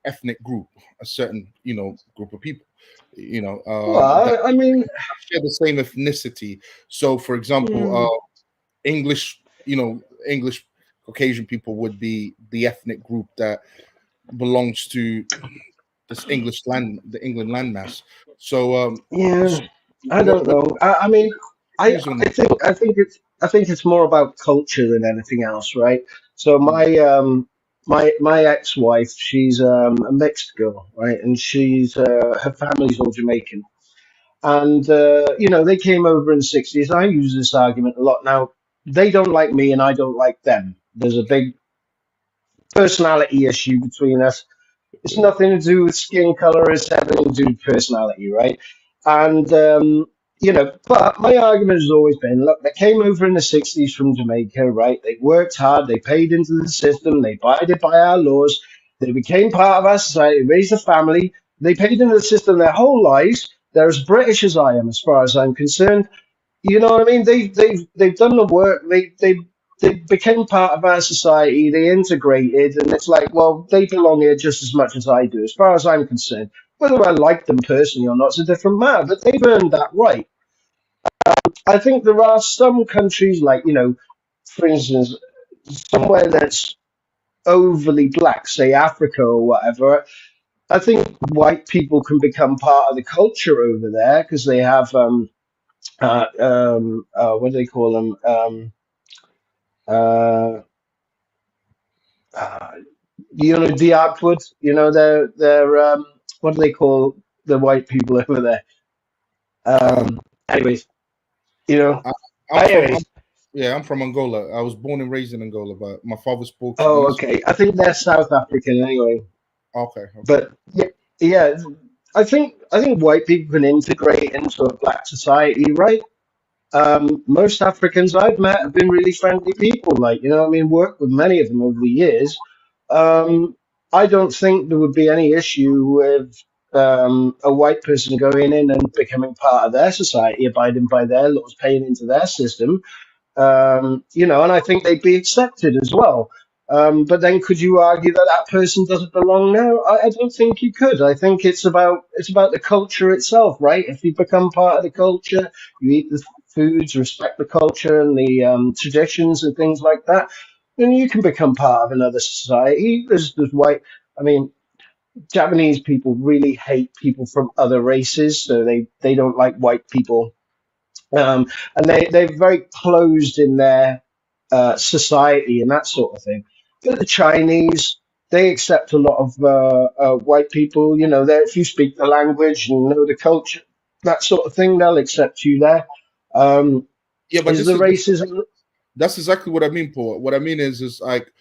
ethnic group, a certain group of people, that
Well, I mean,
share the same ethnicity. So, for example, English, English Caucasian people would be the ethnic group that belongs to this the England landmass. So,
yeah, I don't know. I mean, I,
Views on
I
that.
think I think it's more about culture than anything else, right? So
Mm,
my ex-wife, she's a mixed girl, right? And she's her family's all Jamaican. And they came over in the 60s. I use this argument a lot now. They don't like me and I don't like them. There's a big personality issue between us. It's nothing to do with skin color. It's everything to do with personality, right? And but my argument has always been: look, they came over in the '60s from Jamaica, right? They worked hard. They paid into the system. They abided by our laws. They became part of our society. Raised a family. They paid into the system their whole lives. They're as British as I am, as far as I'm concerned. You know what I mean? They've done the work. They became part of our society. They integrated, and it's like, well, they belong here just as much as I do, as far as I'm concerned. Whether I like them personally or not is a different matter, but they've earned that right. I think there are some countries, like for instance, somewhere that's overly black, say Africa or whatever. I think white people can become part of the culture over there because they have what do they call them? Uh, uh, the output. They're what do they call the white people over there?
Um,
Anyways, you know.
I, I'm from I'm,
Anyways,
yeah, I'm from Angola. I was born and raised in Angola, but my father's
oh,
Portuguese.
okay. I think they're South African anyway.
Okay, okay.
But yeah, yeah. I think white people can integrate into a black society, right? Most Africans I've met have been really friendly people. Like, I mean, worked with many of them over the years. Um, I don't think there would be any issue with a white person going in and becoming part of their society, abiding by their laws, paying into their system. And I think they'd be accepted as well. But then, could you argue that that person doesn't belong now? I don't think you could. I think it's about the culture itself, right? If you become part of the culture, you eat the foods, respect the culture and the traditions and things like that, then you can become part of another society. There's white. I mean, Japanese people really hate people from other races, so they don't like white people, um, and they're very closed in their society and that sort of thing. But the Chinese, they accept a lot of white people. If you speak the language and know the culture, that sort of thing, they'll accept you there. Um,
Yeah, but
is the
this
racism?
that's exactly what I mean, Paul. What I mean is like,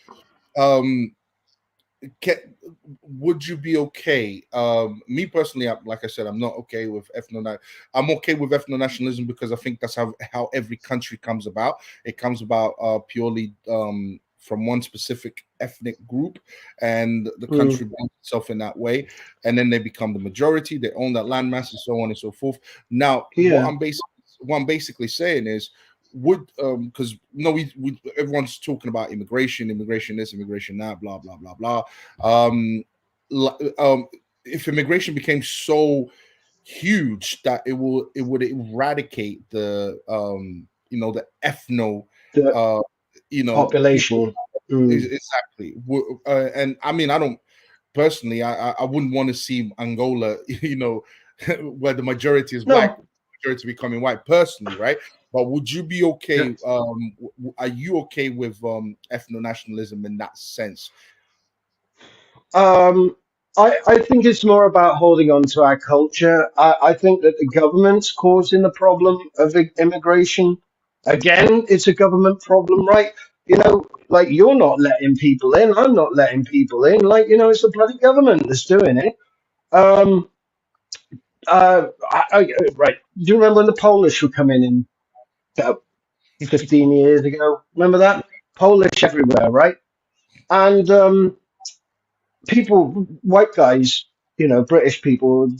um, can, would you be okay? Me personally, like I said, I'm not okay with ethno. I'm okay with ethno nationalism because I think that's how every country comes about. It comes about purely from one specific ethnic group, and the
Mm,
country builds itself in that way, and then they become the majority. They own that landmass, and so on and so forth. Now,
yeah,
what I'm basically saying is, would because no we everyone's talking about immigration this, immigration that, blah blah blah blah. um if immigration became so huge that it would eradicate the the ethno
the
uh people.
population. Mm,
Exactly. And I mean, I don't personally, I wouldn't want to see Angola, where the majority is black,
no.
majority becoming white personally, right? But would you be okay? Are you okay with ethno nationalism in that sense?
Um, I think it's more about holding on to our culture. I think that the government's causing the problem of immigration. Again, it's a government problem, right? Like, you're not letting people in, I'm not letting people in. Like, it's the bloody government that's doing it. Um, right. Do you remember when the Polish were coming in about 15 years ago? Remember that? Polish everywhere, right? And people, white guys, British people would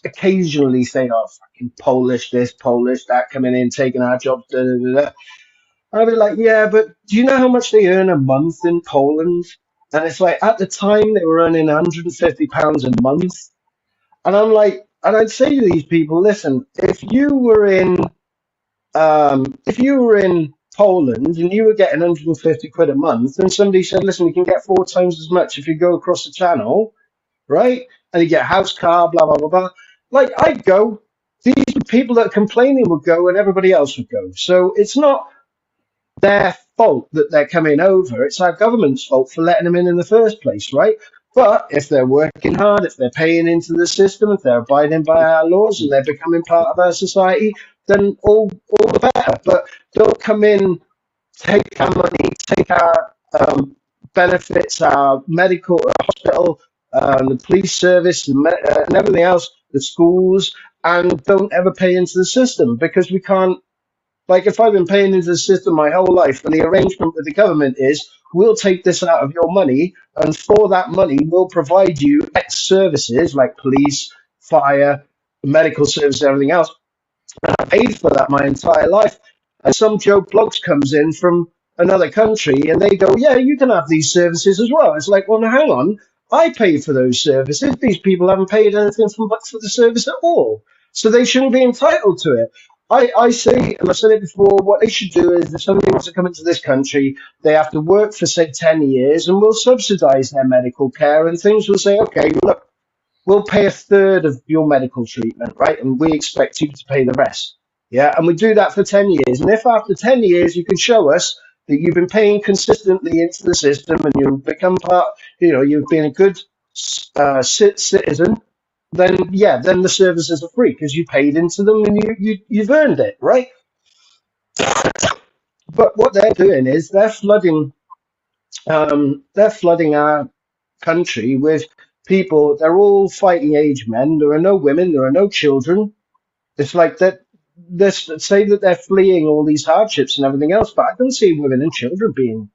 occasionally say, "Oh, fucking Polish this, Polish that, coming in, taking our jobs." Da, da, da, da. And I'd be like, "Yeah, but do you know how much they earn a month in Poland?" And it's like, at the time they were earning £150 a month, and I'm like, and I'd say to these people, "Listen, if you were in Poland and you were getting 150 quid a month, and somebody said, 'Listen, you can get 4 times as much if you go across the channel,' right? And you get a house, car, blah blah blah blah. Like, I'd go. these people that are complaining would go and everybody else would go. So it's not their fault that they're coming over. It's our government's fault for letting them in the first place, right? But if they're working hard, if they're paying into the system, if they're abiding by our laws and they're becoming part of our society, then all the better. But don't come in, take our money, take our benefits, our medical, our hospital, the police service, and everything else, the schools, and don't ever pay into the system because we can't. Like, if I've been paying into the system my whole life, and the arrangement with the government is, we'll take this out of your money, and for that money, we'll provide you X services like police, fire, medical services, everything else. And I paid for that my entire life. And some Joe Bloggs comes in from another country, and they go, "Yeah, you can have these services as well." It's like, well, now hang on. I paid for those services. These people haven't paid anything for the service at all, so they shouldn't be entitled to it. I say, and I've said it before, what they should do is if somebody wants to come into this country, they have to work for, say, 10 years, and we'll subsidize their medical care, and things will say, okay, look, we'll pay a third of your medical treatment, right? And we expect you to pay the rest. Yeah. And we do that for 10 years. And if after 10 years you can show us that you've been paying consistently into the system and you've become part, you've been a good citizen, then yeah, then the services are free because you paid into them and you've earned it, right? But what they're doing is they're flooding our country with people. They're all fighting age men. There are no women. There are no children. It's like that. They say that they're fleeing all these hardships and everything else, but I don't see women and children being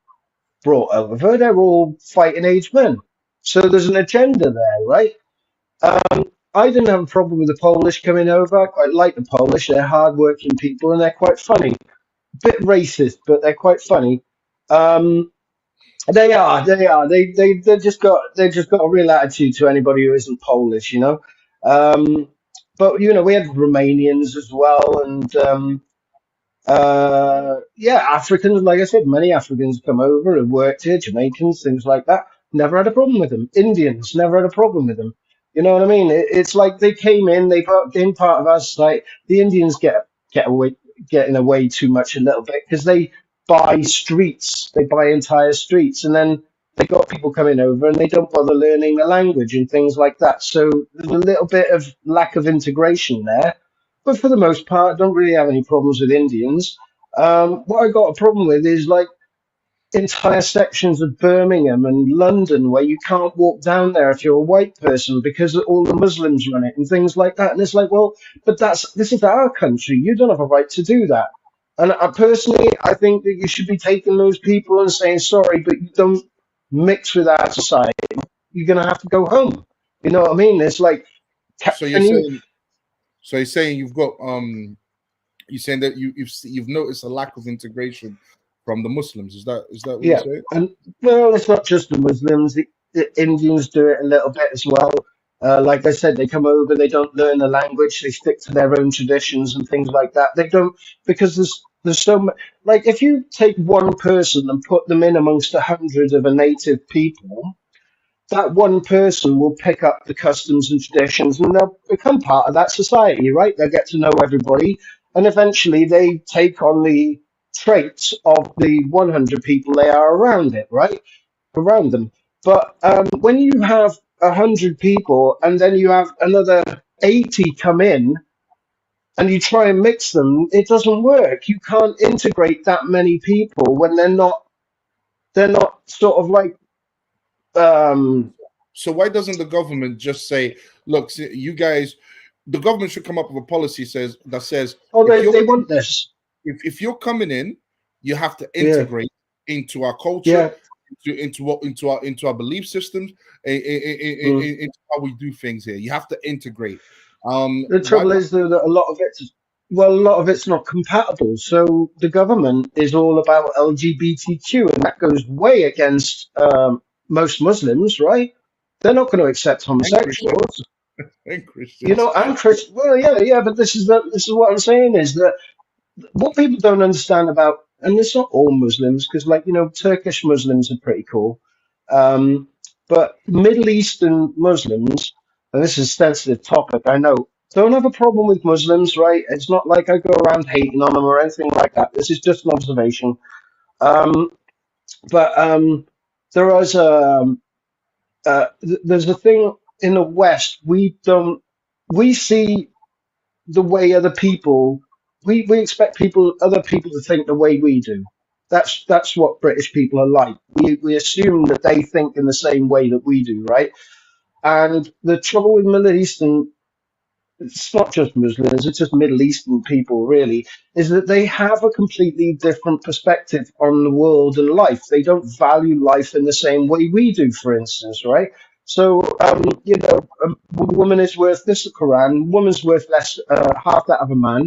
brought over. They're all fighting age men. So there's an agenda there, right? I didn't have a problem with the Polish coming over. I quite like the Polish. They're hardworking people and they're quite funny. A bit racist, but they're quite funny. Um, they are. They are. They just got a real attitude to anybody who isn't Polish. Um, but we had Romanians as well, and yeah, Africans. Like I said, many Africans come over and worked here. Jamaicans, things like that. Never had a problem with them. Indians never had a problem with them. You know what I mean? It's like they came in, they became part of our society. The Indians getting away too much a little bit because they buy streets, they buy entire streets, and then they got people coming over and they don't bother learning the language and things like that. So there's a little bit of lack of integration there. But for the most part, I don't really have any problems with Indians. What I got a problem with is like entire sections of Birmingham and London where you can't walk down there if you're a white person because all the Muslims run it and things like that. And it's like, well, but this is our country. You don't have a right to do that. And personally, I think that you should be taking those people and saying sorry, but you don't mix with our society. You're gonna have to go home. You know what I mean? It's like,
So you're saying, you've got you're saying that you've noticed a lack of integration from the Muslims. Is that what
yeah,
you're saying?
and well, it's not just the Muslims. The Indians do it a little bit as well. Like I said, they come over, they don't learn the language, they stick to their own traditions and things like that. They don't because there's so much. Like if you take one person and put them in amongst 100 of a native people, that one person will pick up the customs and traditions and they'll become part of that society, right? They'll get to know everybody and eventually they take on the traits of the 100 people they are around it, right? Around them. But when you have 100 people and then you have another 80 come in and you try and mix them, it doesn't work. You can't integrate that many people when they're not sort of like
So why doesn't the government just say, look, you guys, the government should come up with a policy that says,
oh, they want this.
If you're coming in, you have to
Yeah,
integrate into our culture,
yeah.
into our belief systems,
Mm.
into how we do things here. You have to integrate.
The
Why
trouble
don't
is though that a lot of it's not compatible. So the government is all about LGBTQ, and that goes way against most Muslims, right? They're not going to accept
and Christians
homosexuals,
and Christians?
and Chris. Well, yeah, yeah, but this is what I'm saying is that what people don't understand about, and it's not all Muslims, because like Turkish Muslims are pretty cool, um, but Middle Eastern Muslims, and this is a sensitive topic, I know, Don't have a problem with Muslims, right? It's not like I go around hating on them or anything like that. This is just an observation. Um, but there is there's a thing in the West. We see the way other people we expect other people to think the way we do. That's what British people are like. We assume that they think in the same way that we do, right? And the trouble with Middle Eastern, it's not just Muslims, it's just Middle Eastern people, really, is that they have a completely different perspective on the world and life. They don't value life in the same way we do, for instance, right? So, a woman is worth this, the Quran, woman's worth less, half that of a man,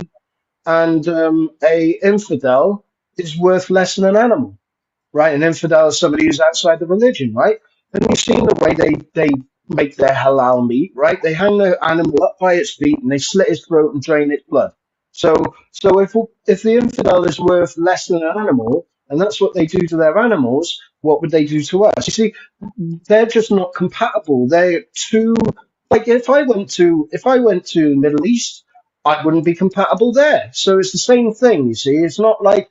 and a infidel is worth less than an animal, right? An infidel is somebody who's outside the religion, right? And we've seen the way they make their halal meat, right? They hang the animal up by its feet and they slit its throat and drain its blood. So, so if the infidel is worth less than an animal, and that's what they do to their animals, what would they do to us? You see, they're just not compatible. They're too like if I went to Middle East, I wouldn't be compatible there. So it's the same thing. You see, it's not like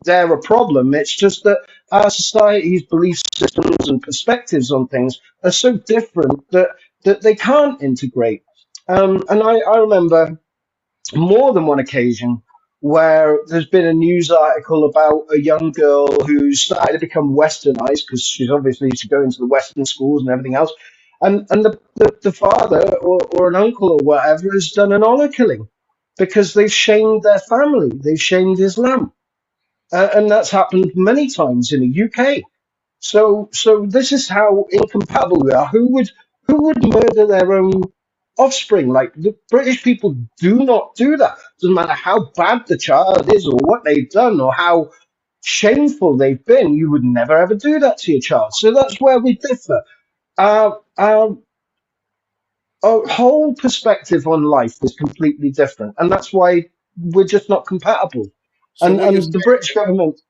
they're a problem. It's just that our society's belief systems and perspectives on things are so different that they can't integrate. And I remember more than one occasion where there's been a news article about a young girl who started to become westernized because she's going to the Western schools and everything else. And the father or an uncle or whatever has done an honor killing because they've shamed their family, they've shamed Islam, and that's happened many times in the UK. So this is how incompatible we are. Who would murder their own offspring? Like the British people do not do that. Doesn't matter how bad the child is or what they've done or how shameful they've been. You would never ever do that to your child. So that's where we differ. Our whole perspective on life is completely different, and that's why we're just not compatible.
So
And
what you're
and the British government.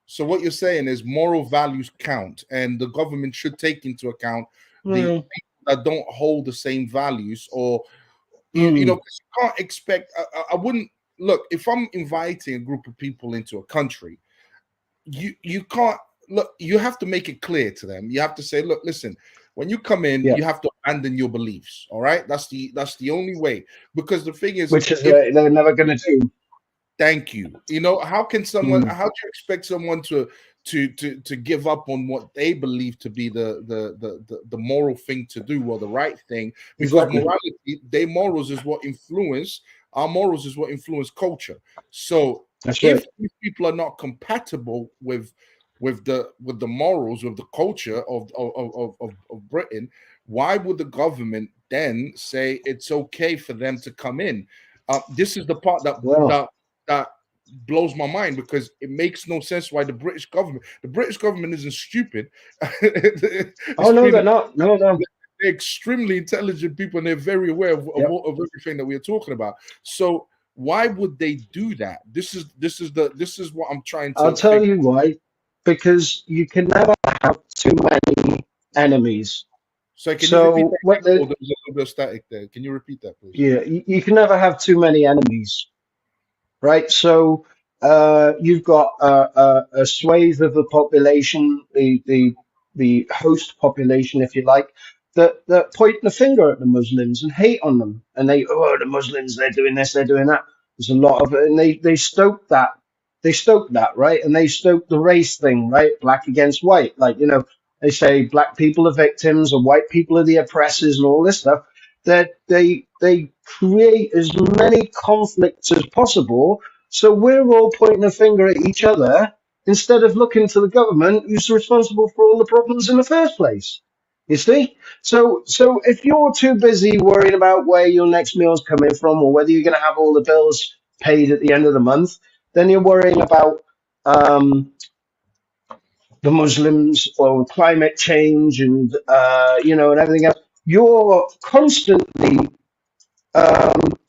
So what you're saying is moral values count, and the government should take into account the
Mm,
people that don't hold the same values, or
mm,
'cause you can't expect. I wouldn't look if I'm inviting a group of people into a country. You can't look. You have to make it clear to them. You have to say, look, listen. When you come in,
yeah.
you have to abandon your beliefs. All right, that's the only way. Because the thing is,
Which is
if
they're never going to do.
thank you. How can someone?
Mm,
How do you expect someone to give up on what they believe to be the moral thing to do or the right thing? Because
exactly.
morality, their morals is what influence our morals is what influence culture. So
That's
if
right.
these people are not compatible with the morals of the culture of Britain, why would the government then say it's okay for them to come in? This is the part that
Well,
that that blows my mind because it makes no sense why the British government isn't stupid.
oh
It's
no, they're
been
not. No, no.
they're extremely intelligent people and they're very aware
Yep.
of everything that we're talking about. So why would they do that? This is what I'm trying
I'll
to
tell
figure.
you why. Because you can never have too many enemies.
So can you repeat
So
that
what
again?
the
Oh, there was a little bit of static there. Can you repeat that, please?
yeah, you can never have too many enemies, right? So you've got a swathe of the population, the host population, if you like, that point the finger at the Muslims and hate on them, and the Muslims, they're doing this, they're doing that. There's a lot of it, and they stoke that. They stoke that, right? And they stoke the race thing, right? Black against white, like they say black people are victims and white people are the oppressors and all this stuff. That they create as many conflicts as possible, so we're all pointing a finger at each other instead of looking to the government who's responsible for all the problems in the first place. You see? So if you're too busy worrying about where your next meal's coming from or whether you're going to have all the bills paid at the end of the month, then you're worrying about um, the Muslims or climate change and everything else. You're constantly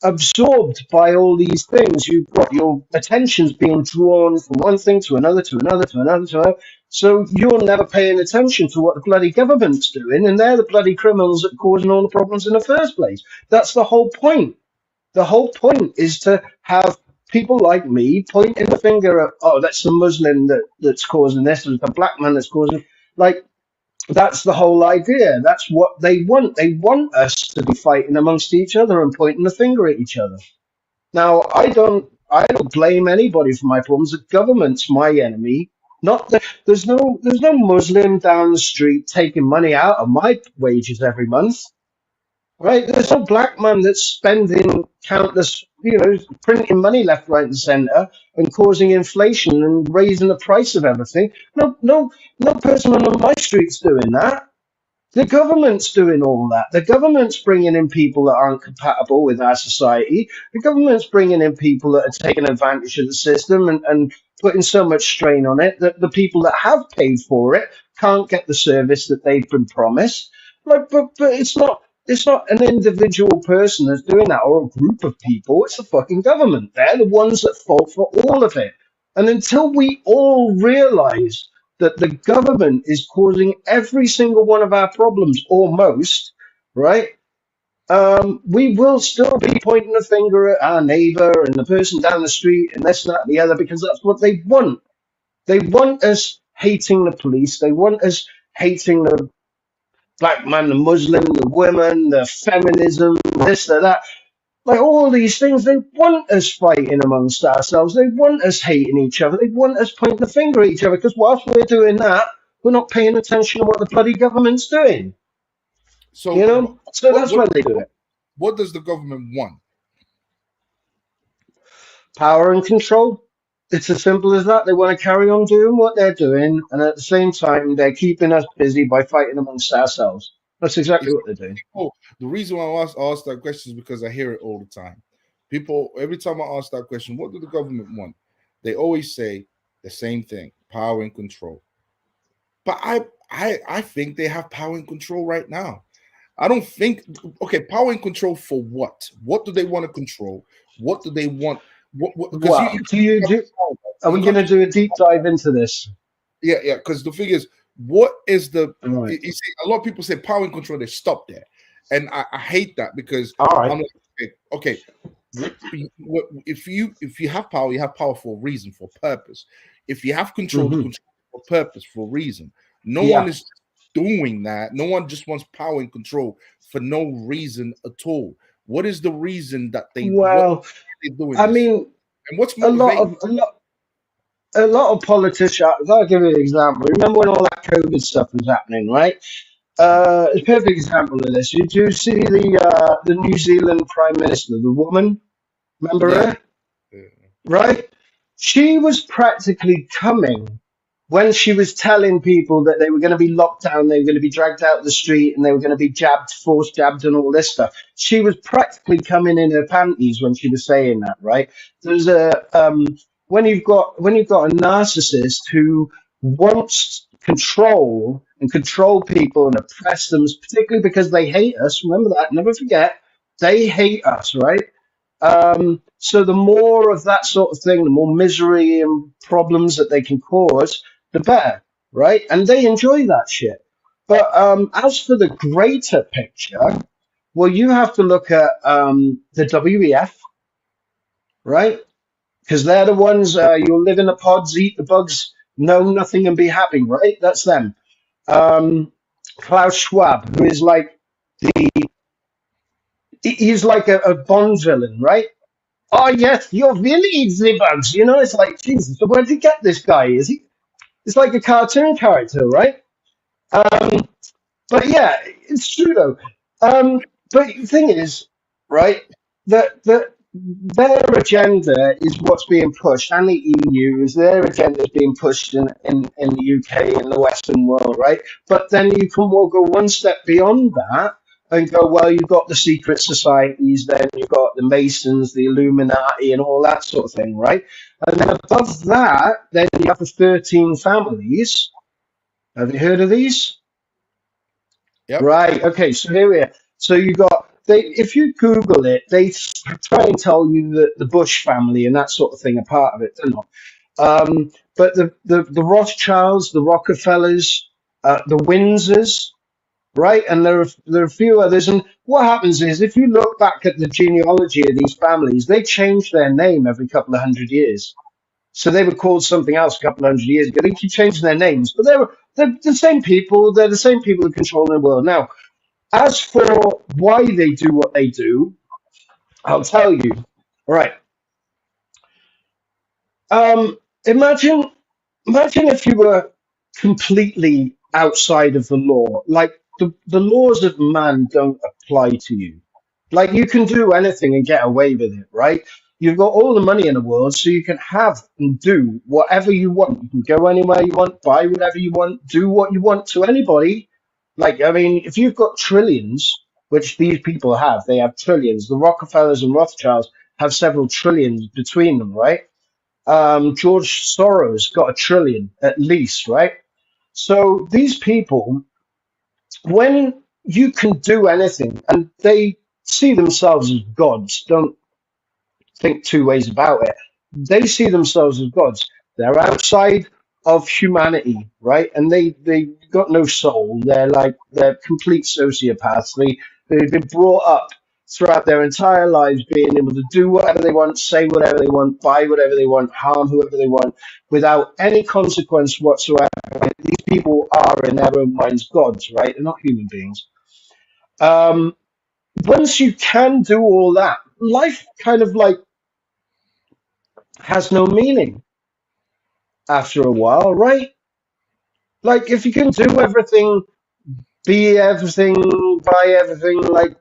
absorbed by all these things. You've got your attention's being drawn from one thing to another, to another, to another, to another. So you're never paying attention to what the bloody government's doing, and they're the bloody criminals that are causing all the problems in the first place. That's the whole point. The whole point is to have people like me pointing the finger at, oh, that's the Muslim that's causing this, or the black man that's causing, like, that's the whole idea. That's what they want. They want us to be fighting amongst each other and pointing the finger at each other. Now, I don't blame anybody for my problems. The government's my enemy. Not that there's no Muslim down the street taking money out of my wages every month. Right? There's no black man that's spending countless, printing money left, right, and centre and causing inflation and raising the price of everything. No person on my street's doing that. The government's doing all that. The government's bringing in people that aren't compatible with our society. The government's bringing in people that are taking advantage of the system and putting so much strain on it that the people that have paid for it can't get the service that they've been promised. Like, but it's not an individual person that's doing that or a group of people. It's the fucking government. They're the ones that fault for all of it. And until we all realize that the government is causing every single one of our problems, almost, right? We will still be pointing the finger at our neighbor and the person down the street and this, that, and the other, because that's what they want. They want us hating the police. They want us hating the black man, the Muslim, the women, the feminism, this, that. Like all these things, they want us fighting amongst ourselves. They want us hating each other. They want us pointing the finger at each other. Because whilst we're doing that, we're not paying attention to what the bloody government's doing.
So,
So that's why they do it.
What does the government want?
Power and control. It's as simple as that. They want to carry on doing what they're doing, and at the same time, they're keeping us busy by fighting amongst ourselves. That's exactly what they're doing.
Oh, the reason why I ask that question is because I hear it all the time. People, every time I ask that question, what do the government want? They always say the same thing: power and control. But I think they have power and control right now. I don't think. Okay, power and control for what? What do they want to control? What do they want? What
Well, are we going to do a deep dive into this?
Yeah. Because the thing is, what is the?
Right.
You see, a lot of people say power and control. They stop there, and I hate that because
All right.
I'm like, okay. If you have power, you have power for a reason, for a purpose. If you have control, control for a purpose, for a reason. No one is doing that. No one just wants power and control for no reason at all. What is the reason that they?
Well,
doing
I
this?
mean,
and what's
a lot of politicians. I'll give you an example. Remember when all that COVID stuff was happening, right? A perfect example of this. You do see the New Zealand Prime Minister, the woman. Remember her?
Yeah.
Right? She was practically coming when she was telling people that they were going to be locked down, they were going to be dragged out of the street, and they were going to be jabbed, force jabbed, and all this stuff. She was practically coming in her panties when she was saying that, right? There's when you've got a narcissist who wants control and control people and oppress them, particularly because they hate us. Remember that. Never forget, they hate us, right? So the more of that sort of thing, the more misery and problems that they can cause, the better, right? And they enjoy that shit. But as for the greater picture, well, you have to look at the WEF, right? Because they're the ones you'll live in the pods, eat the bugs, know nothing, and be happy, right? That's them. Klaus Schwab, who is like he's like a Bond villain, right? Oh yes, you really eat the bugs. It's like Jesus. So where did you get this guy? It's like a cartoon character, right? But yeah, it's true though. But the thing is, right, that their agenda is what's being pushed, and the EU is their agenda is being pushed in the UK and the Western world, right? But then you can go one step beyond that and go, well, you've got the secret societies, then you've got the Masons, the Illuminati, and all that sort of thing, right? And then above that, then you have the 13 families. Have you heard of these?
Yep.
Right. Okay. So here we are. So you got if you Google it, they try and tell you that the Bush family and that sort of thing are part of it. They're not. But the Rothschilds, the Rockefellers, the Windsors, right? And there are a few others. And what happens is, if you look back at the genealogy of these families, they change their name every couple of hundred years. So they were called something else a couple of hundred years ago. They keep changing their names, but they're the same people. They're the same people who control the world. Now, as for why they do what they do, I'll tell you. Right. Um, imagine Imagine if you were completely outside of the law, like the laws of man don't apply to you. Like you can do anything and get away with it, right? You've got all the money in the world, so you can have and do whatever you want. You can go anywhere you want, buy whatever you want, do what you want to anybody. Like, I mean, if you've got trillions, which these people have, they have trillions. The Rockefellers and Rothschilds have several trillions between them, right? George Soros got a trillion at least, right? So these people, when you can do anything, and they see themselves as gods, don't think two ways about it. They see themselves as gods. They're outside of humanity, right? And they got no soul. They're complete sociopaths. They've been brought up throughout their entire lives being able to do whatever they want, say whatever they want, buy whatever they want, harm whoever they want, without any consequence whatsoever. Right? These people are in their own minds gods, right? They're not human beings. Um, Once you can do all that, life kind of like has no meaning after a while, right? Like if you can do everything, be everything, buy everything, like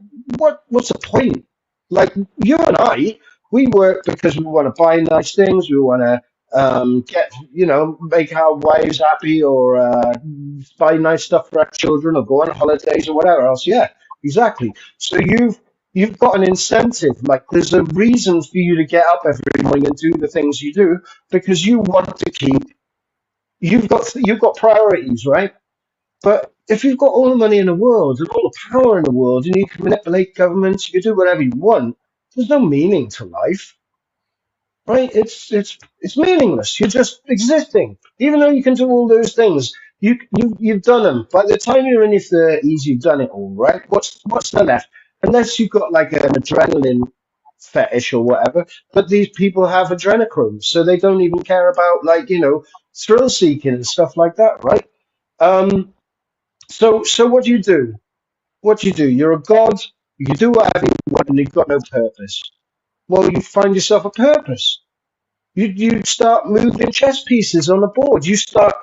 what's the point? Like you and I, we work because we want to buy nice things, we want to get, make our wives happy, or buy nice stuff for our children, or go on holidays or whatever else. Yeah, exactly. So you've got an incentive. Like there's a reason for you to get up every morning and do the things you do because you want to keep. You've got priorities, right? But if you've got all the money in the world and all the power in the world, and you can manipulate governments, you can do whatever you want, there's no meaning to life, right? It's meaningless. You're just existing. Even though you can do all those things, you've done them. By the time you're in your thirties, you've done it all, right? What's there left? Unless you've got like an adrenaline fetish or whatever. But these people have adrenochrome, so they don't even care about like thrill seeking and stuff like that, right? Um, so what do you do? What do you do? You're a god. You can do whatever you want, and you've got no purpose. Well, you find yourself a purpose. You start moving chess pieces on the board. You start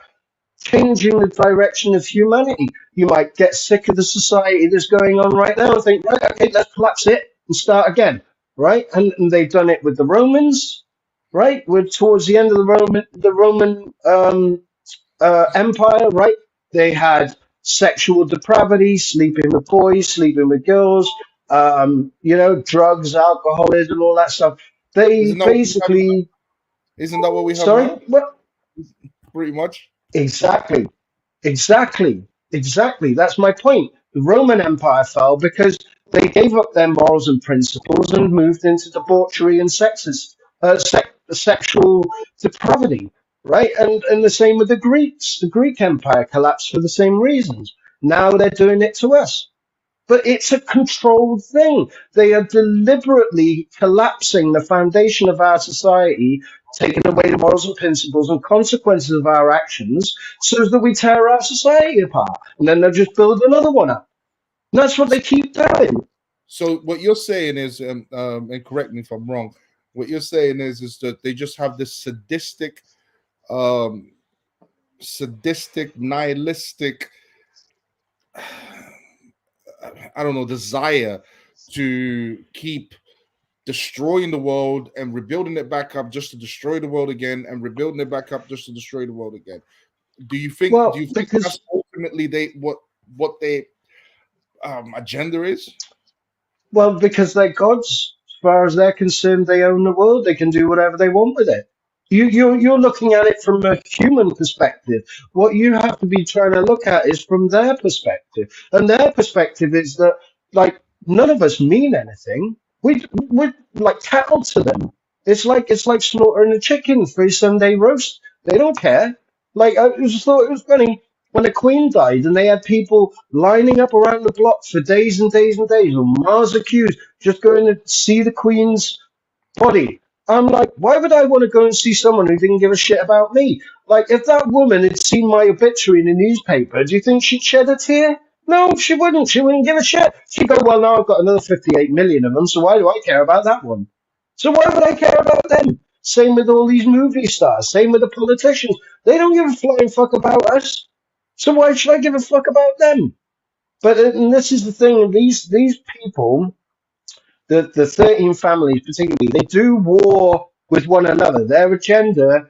changing the direction of humanity. You might get sick of the society that's going on right now and think, right, okay, let's collapse it and start again, right? And they've done it with the Romans, right? We're towards the end of the Roman Empire, right? They had sexual depravity, sleeping with boys, sleeping with girls, drugs, alcoholism, all that stuff. They
Isn't that what we have now?
basically,
Isn't that what we have
sorry,
now?
what?
Pretty much.
Exactly. Exactly. Exactly. That's my point. The Roman Empire fell because they gave up their morals and principles and moved into debauchery and sexual depravity, right? And the same with the Greeks. The Greek Empire collapsed for the same reasons. Now they're doing it to us. But it's a controlled thing. They are deliberately collapsing the foundation of our society, taking away the morals and principles and consequences of our actions so that we tear our society apart. And then they'll just build another one up. And that's what they keep doing.
So what you're saying is, and correct me if I'm wrong. What you're saying is that they just have this um, nihilistic, I don't know, desire to keep destroying the world and rebuilding it back up just to destroy the world again, and rebuilding it back up just to destroy the world again. Do you think
Well,
that's
because
ultimately what their agenda is?
they're gods. As far as they're concerned, they own the world. They can do whatever they want with it. You're looking at it from a human perspective. What you have to be trying to look at is from their perspective, and their perspective is that like none of us mean anything. We're like cattle to them. It's like slaughtering a chicken for a Sunday roast. They don't care. Like I just thought it was funny. when the Queen died and they had people lining up around the block for days and days and days, or miles of queues, just going to see the Queen's body. I'm like, why would I want to go and see someone who didn't give a shit about me? Like, if that woman had seen my obituary in the newspaper, do you think she'd shed a tear? No, she wouldn't. She wouldn't give a shit. She'd go, well, now I've got another 58 million of them, so why do I care about that one? So why would I care about them? Same with all these movie stars. Same with the politicians. They don't give a flying fuck about us. So why should I give a fuck about them? But and this is the thing. These people, the 13 families particularly, they do war with one another. Their agenda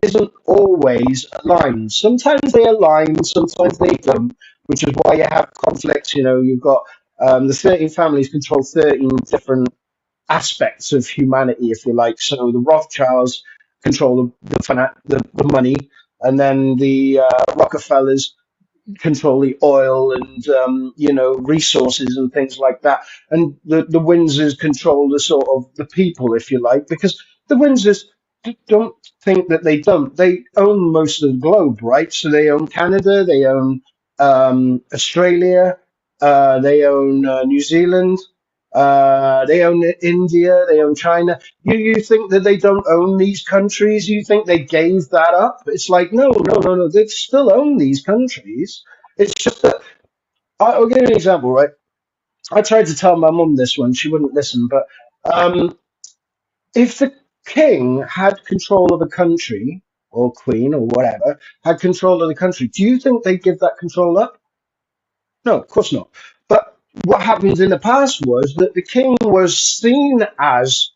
isn't always aligned. Sometimes they align, sometimes they don't, which is why you have conflicts. You know, you've got the 13 families control 13 different aspects of humanity, if you like. So the Rothschilds control the money, and then the Rockefellers control the oil and resources and things like that, and the Windsors control the sort of the people, if you like, because the Windsors don't think that they own most of the globe, right? So they own Canada, they own Australia, they own New Zealand, they own India, they own China. You think that they don't own these countries? You think they gave that up? It's like, no, no, no, no. They still own these countries. It's just that I'll give you an example, right? I tried to tell my mum this one, she wouldn't listen. But if the king had control of a country, or queen, or whatever, had control of the country, do you think they'd give that control up? No, of course not. But what happened in the past was that the king was seen as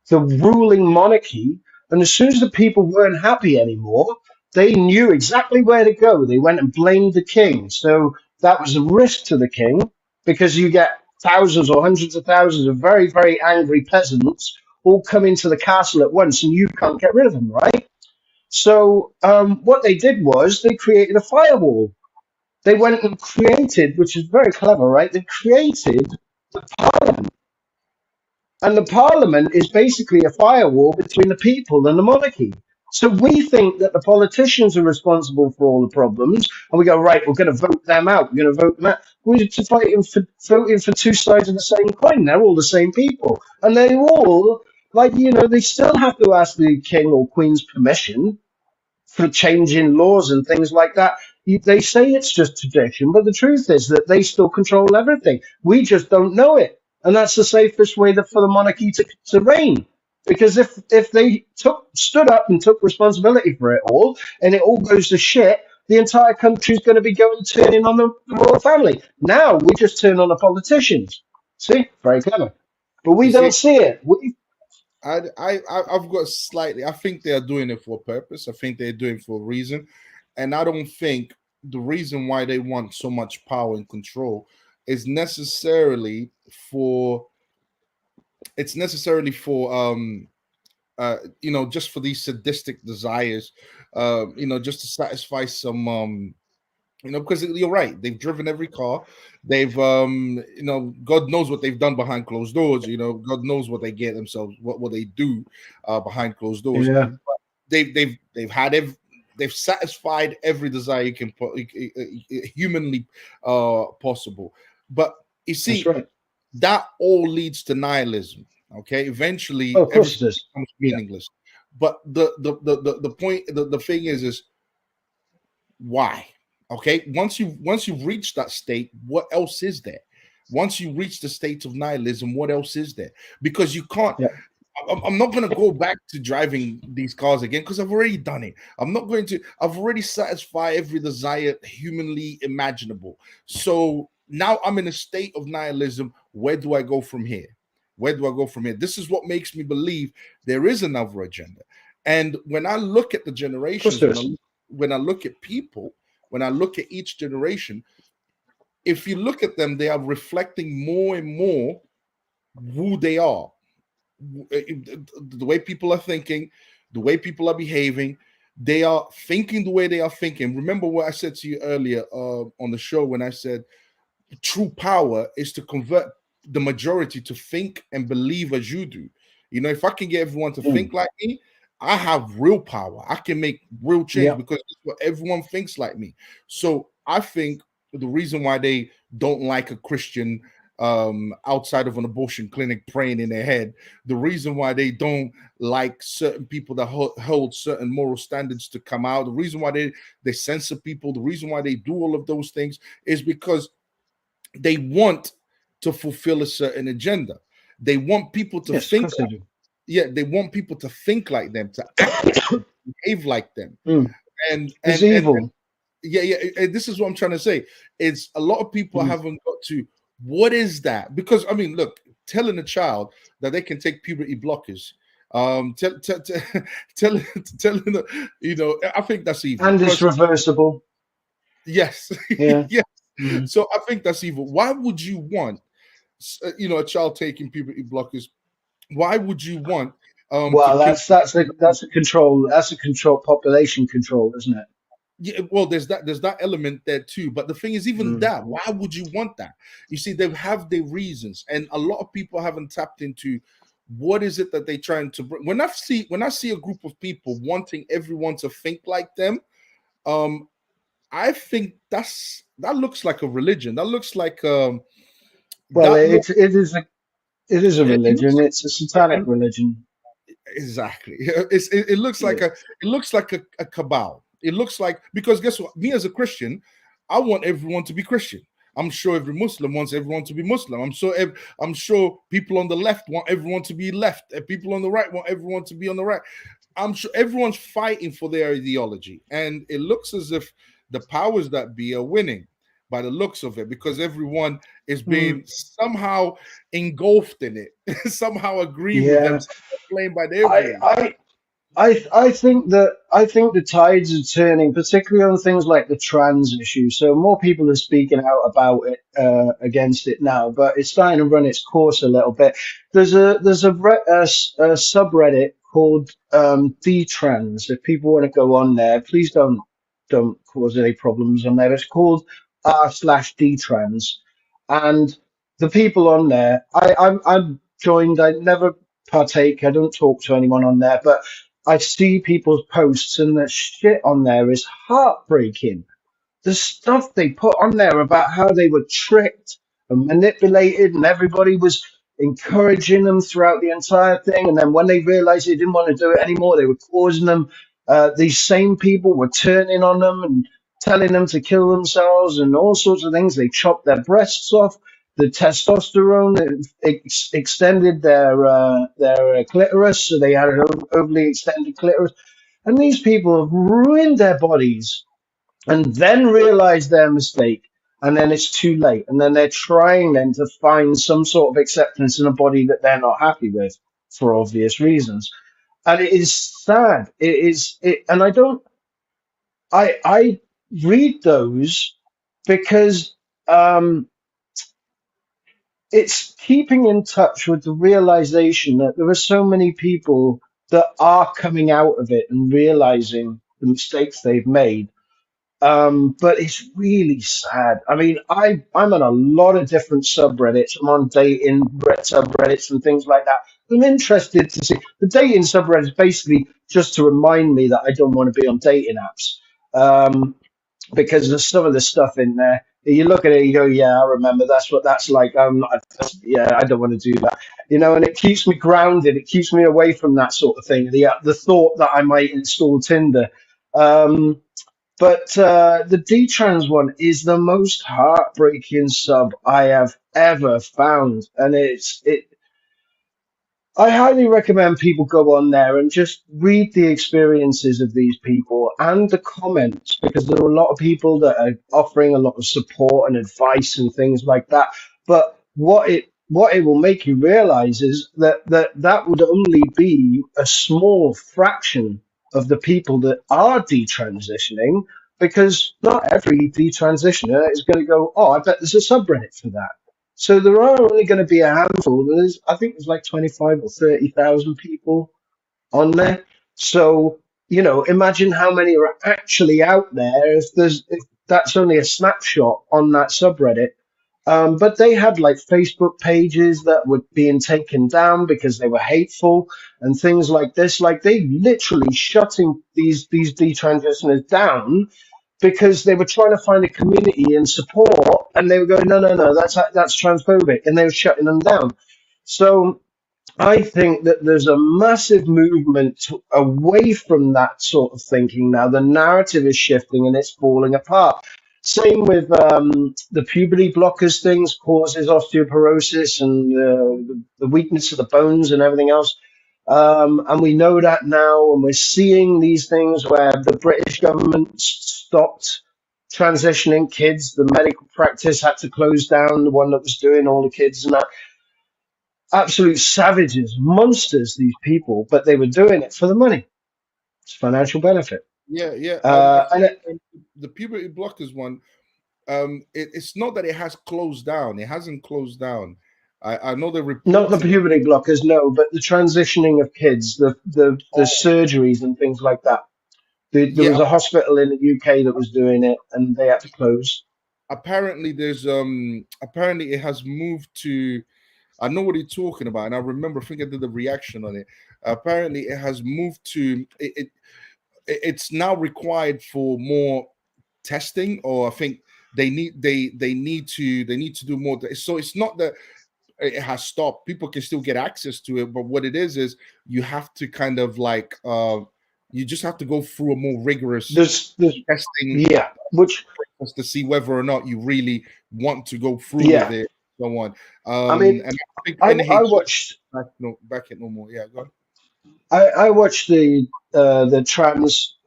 the ruling monarchy, and as soon as the people weren't happy anymore, they knew exactly where to go. They went and blamed the king. So that was a risk to the king, because you get thousands or hundreds of thousands of very, very angry peasants all come into the castle at once, and you can't get rid of them, right? So what they did was they created a firewall. They went and created, which is very clever, right? They created the parliament. And the parliament is basically a firewall between the people and the monarchy. So we think that the politicians are responsible for all the problems, and we go, right, we're going to vote them out. We're going to vote them out. We're voting for two sides of the same coin. They're all the same people. And they all, they still have to ask the king or queen's permission for changing laws and things like that. They say it's just tradition, but the truth is that they still control everything. We just don't know it. And that's the safest way for the monarchy to reign. Because if they stood up and took responsibility for it all, and it all goes to shit, the entire country's going to be turning on the royal family. Now we just turn on the politicians. See, very clever, but we don't see it.
I've got slightly. I think they are doing it for a purpose. I think they're doing it for a reason, and I don't think the reason why they want so much power and control is necessarily for. It's necessarily for just for these sadistic desires, just to satisfy some because you're right. They've driven every car. They've, God knows what they've done behind closed doors. God knows what they get themselves, what they do behind closed doors.
Yeah.
They've satisfied every desire you can put humanly possible. But you see,
That's right.
that all leads to nihilism. Okay, eventually,
of course
everything
it is.
becomes meaningless. But the point, the thing is why? Okay, once you've reached that state, what else is there? Once you reach the state of nihilism, what else is there? Because you can't.
Yeah.
I'm not going to go back to driving these cars again because I've already done it. I'm not going to. I've already satisfied every desire humanly imaginable. So now I'm in a state of nihilism. Where do I go from here? Where do I go from here? This is what makes me believe there is another agenda. And when I look at the generations, when I look at people, when I look at each generation, if you look at them, they are reflecting more and more who they are. The way people are thinking, the way people are behaving, they are thinking the way they are thinking. Remember what I said to you earlier on the show when I said true power is to convert the majority to think and believe as you do. If I can get everyone to think like me, I have real power. I can make real change
Yeah.
because everyone thinks like me. So I think the reason why they don't like a Christian outside of an abortion clinic praying in their head, the reason why they don't like certain people that hold certain moral standards to come out, the reason why they censor people, the reason why they do all of those things is because they want to fulfill a certain agenda. They want people to
Yes, of
think
course I do.
yeah, they want people to think like them, to act like them, behave like them.
Mm.
And
It's
and and
evil.
yeah, yeah, and this is what I'm trying to say. It's a lot of people
Mm.
haven't got to what is that? Because I mean, look, telling a child that they can take puberty blockers, tell telling I think that's evil.
And it's reversible.
Yes,
Yeah.
yes.
Mm.
So I think that's evil. Why would you want, a child taking puberty blockers? Why would you want to
Well,
kill?
that's a control, population control, isn't it?
Yeah, well, there's that element there too. But the thing is, even
Mm.
that, why would you want that? You see, they have their reasons, and a lot of people haven't tapped into what is it that they're trying to bring. When I see a group of people wanting everyone to think like them, um, I think that looks like a religion. That looks like
Well,
that look
it is a
it looks
religion. It's a
like
satanic religion.
exactly. It looks like
Yeah.
a cabal. It looks like because guess what? Me as a Christian, I want everyone to be Christian. I'm sure every Muslim wants everyone to be Muslim. I'm sure people on the left want everyone to be left, and people on the right want everyone to be on the right. I'm sure everyone's fighting for their ideology, and it looks as if the powers that be are winning by the looks of it because everyone is
Mm.
being somehow engulfed in it, somehow agreeing with them,
Yeah.
somehow playing by their
I,
rules.
I, I think the tides are turning, particularly on things like the trans issue. So more people are speaking out about it, against it now, but it's starting to run its course a little bit. There's a subreddit called DTrans. If people want to go on there, please don't cause any problems on there. It's called r/DTrans, and the people on there, I'm joined. I never partake. I don't talk to anyone on there, but I see people's posts, and the shit on there is heartbreaking. The stuff they put on there about how they were tricked and manipulated, and everybody was encouraging them throughout the entire thing. And then when they realized they didn't want to do it anymore, they were causing them. These same people were turning on them and telling them to kill themselves and all sorts of things. They chopped their breasts off. The testosterone extended their clitoris, so they had an overly extended clitoris. And these people have ruined their bodies and then realize their mistake, and then it's too late, and then they're trying then to find some sort of acceptance in a body that they're not happy with for obvious reasons. And it is sad. It is it and I read those because um it's keeping in touch with the realization that there are so many people that are coming out of it and realizing the mistakes they've made. But it's really sad. I mean, I'm on a lot of different subreddits. I'm on dating subreddits and things like that. I'm interested to see the dating subreddits basically just to remind me that I don't want to be on dating apps. Because there's some of the stuff in there. You look at it, you go, yeah, I remember. That's what that's like. Yeah, I don't want to do that. And it keeps me grounded. It keeps me away from that sort of thing. The thought that I might install Tinder. Um, but the D-Trans one is the most heartbreaking sub I have ever found, and I highly recommend people go on there and just read the experiences of these people and the comments because there are a lot of people that are offering a lot of support and advice and things like that. But what it will make you realize is that would only be a small fraction of the people that are detransitioning because not every detransitioner is going to go, oh, I bet there's a subreddit for that. So there are only going to be a handful. I think there's like 25 or 30,000 people on there. So, imagine how many are actually out there if that's only a snapshot on that subreddit. But they had like Facebook pages that were being taken down because they were hateful and things like this. Like they literally shutting these detransitioners down because they were trying to find a community and support, and they were going, no, no, no, that's transphobic, and they were shutting them down. So I think that there's a massive movement away from that sort of thinking now. The narrative is shifting and it's falling apart. Same with the puberty blockers things causes osteoporosis and the weakness of the bones and everything else. And we know that now, and we're seeing these things where the British government stopped transitioning kids. The medical practice had to close down, the one that was doing all the kids and that. Absolute savages, monsters, these people, but they were doing it for the money. It's financial benefit.
Yeah, yeah. I
And
think the puberty blockers one, it's not that it has closed down. It hasn't closed down. I know they're
not the
reporting.
puberty blockers, no, but the transitioning of kids, the
Oh,
surgeries and things like that. There
yeah.
was a hospital in the UK that was doing it, and they had to close.
Apparently, apparently it has moved to. I know what you're talking about, and I remember. I think I did the reaction on it. Apparently, it has moved to. It's now required for more testing, or I think they need to do more. So it's not that it has stopped. People can still get access to it, but what it is you have to kind of like you just have to go through a more rigorous
There's
testing
yeah, which
process to see whether or not you really want to go through with
yeah.
it, so on.
I mean,
And I think
I
NHS
watched
back at normal. Yeah, go on.
I watched the trans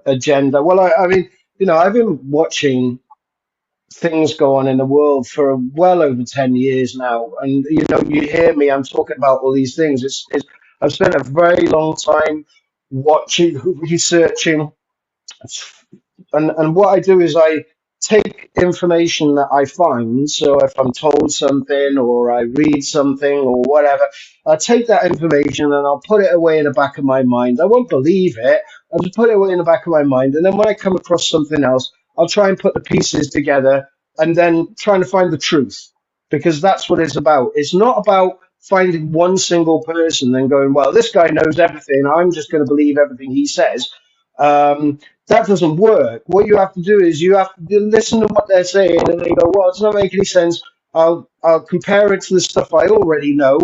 agenda. Well, I mean, I've been watching things go on in the world for well over 10 years now. And, you hear me, I'm talking about all these things. I've spent a very long time watching, researching, and what I do is I take information that I find. So if I'm told something or I read something or whatever, I'll take that information and I'll put it away in the back of my mind. I won't believe it. I'll just put it away in the back of my mind. And then when I come across something else, I'll try and put the pieces together and then trying to find the truth, because that's what it's about. It's not about finding one single person and going, well, this guy knows everything. I'm just going to believe everything he says. That doesn't work. What you have to do is you have to listen to what they're saying, and then you go, "Well, it's not making any sense." I'll compare it to the stuff I already know,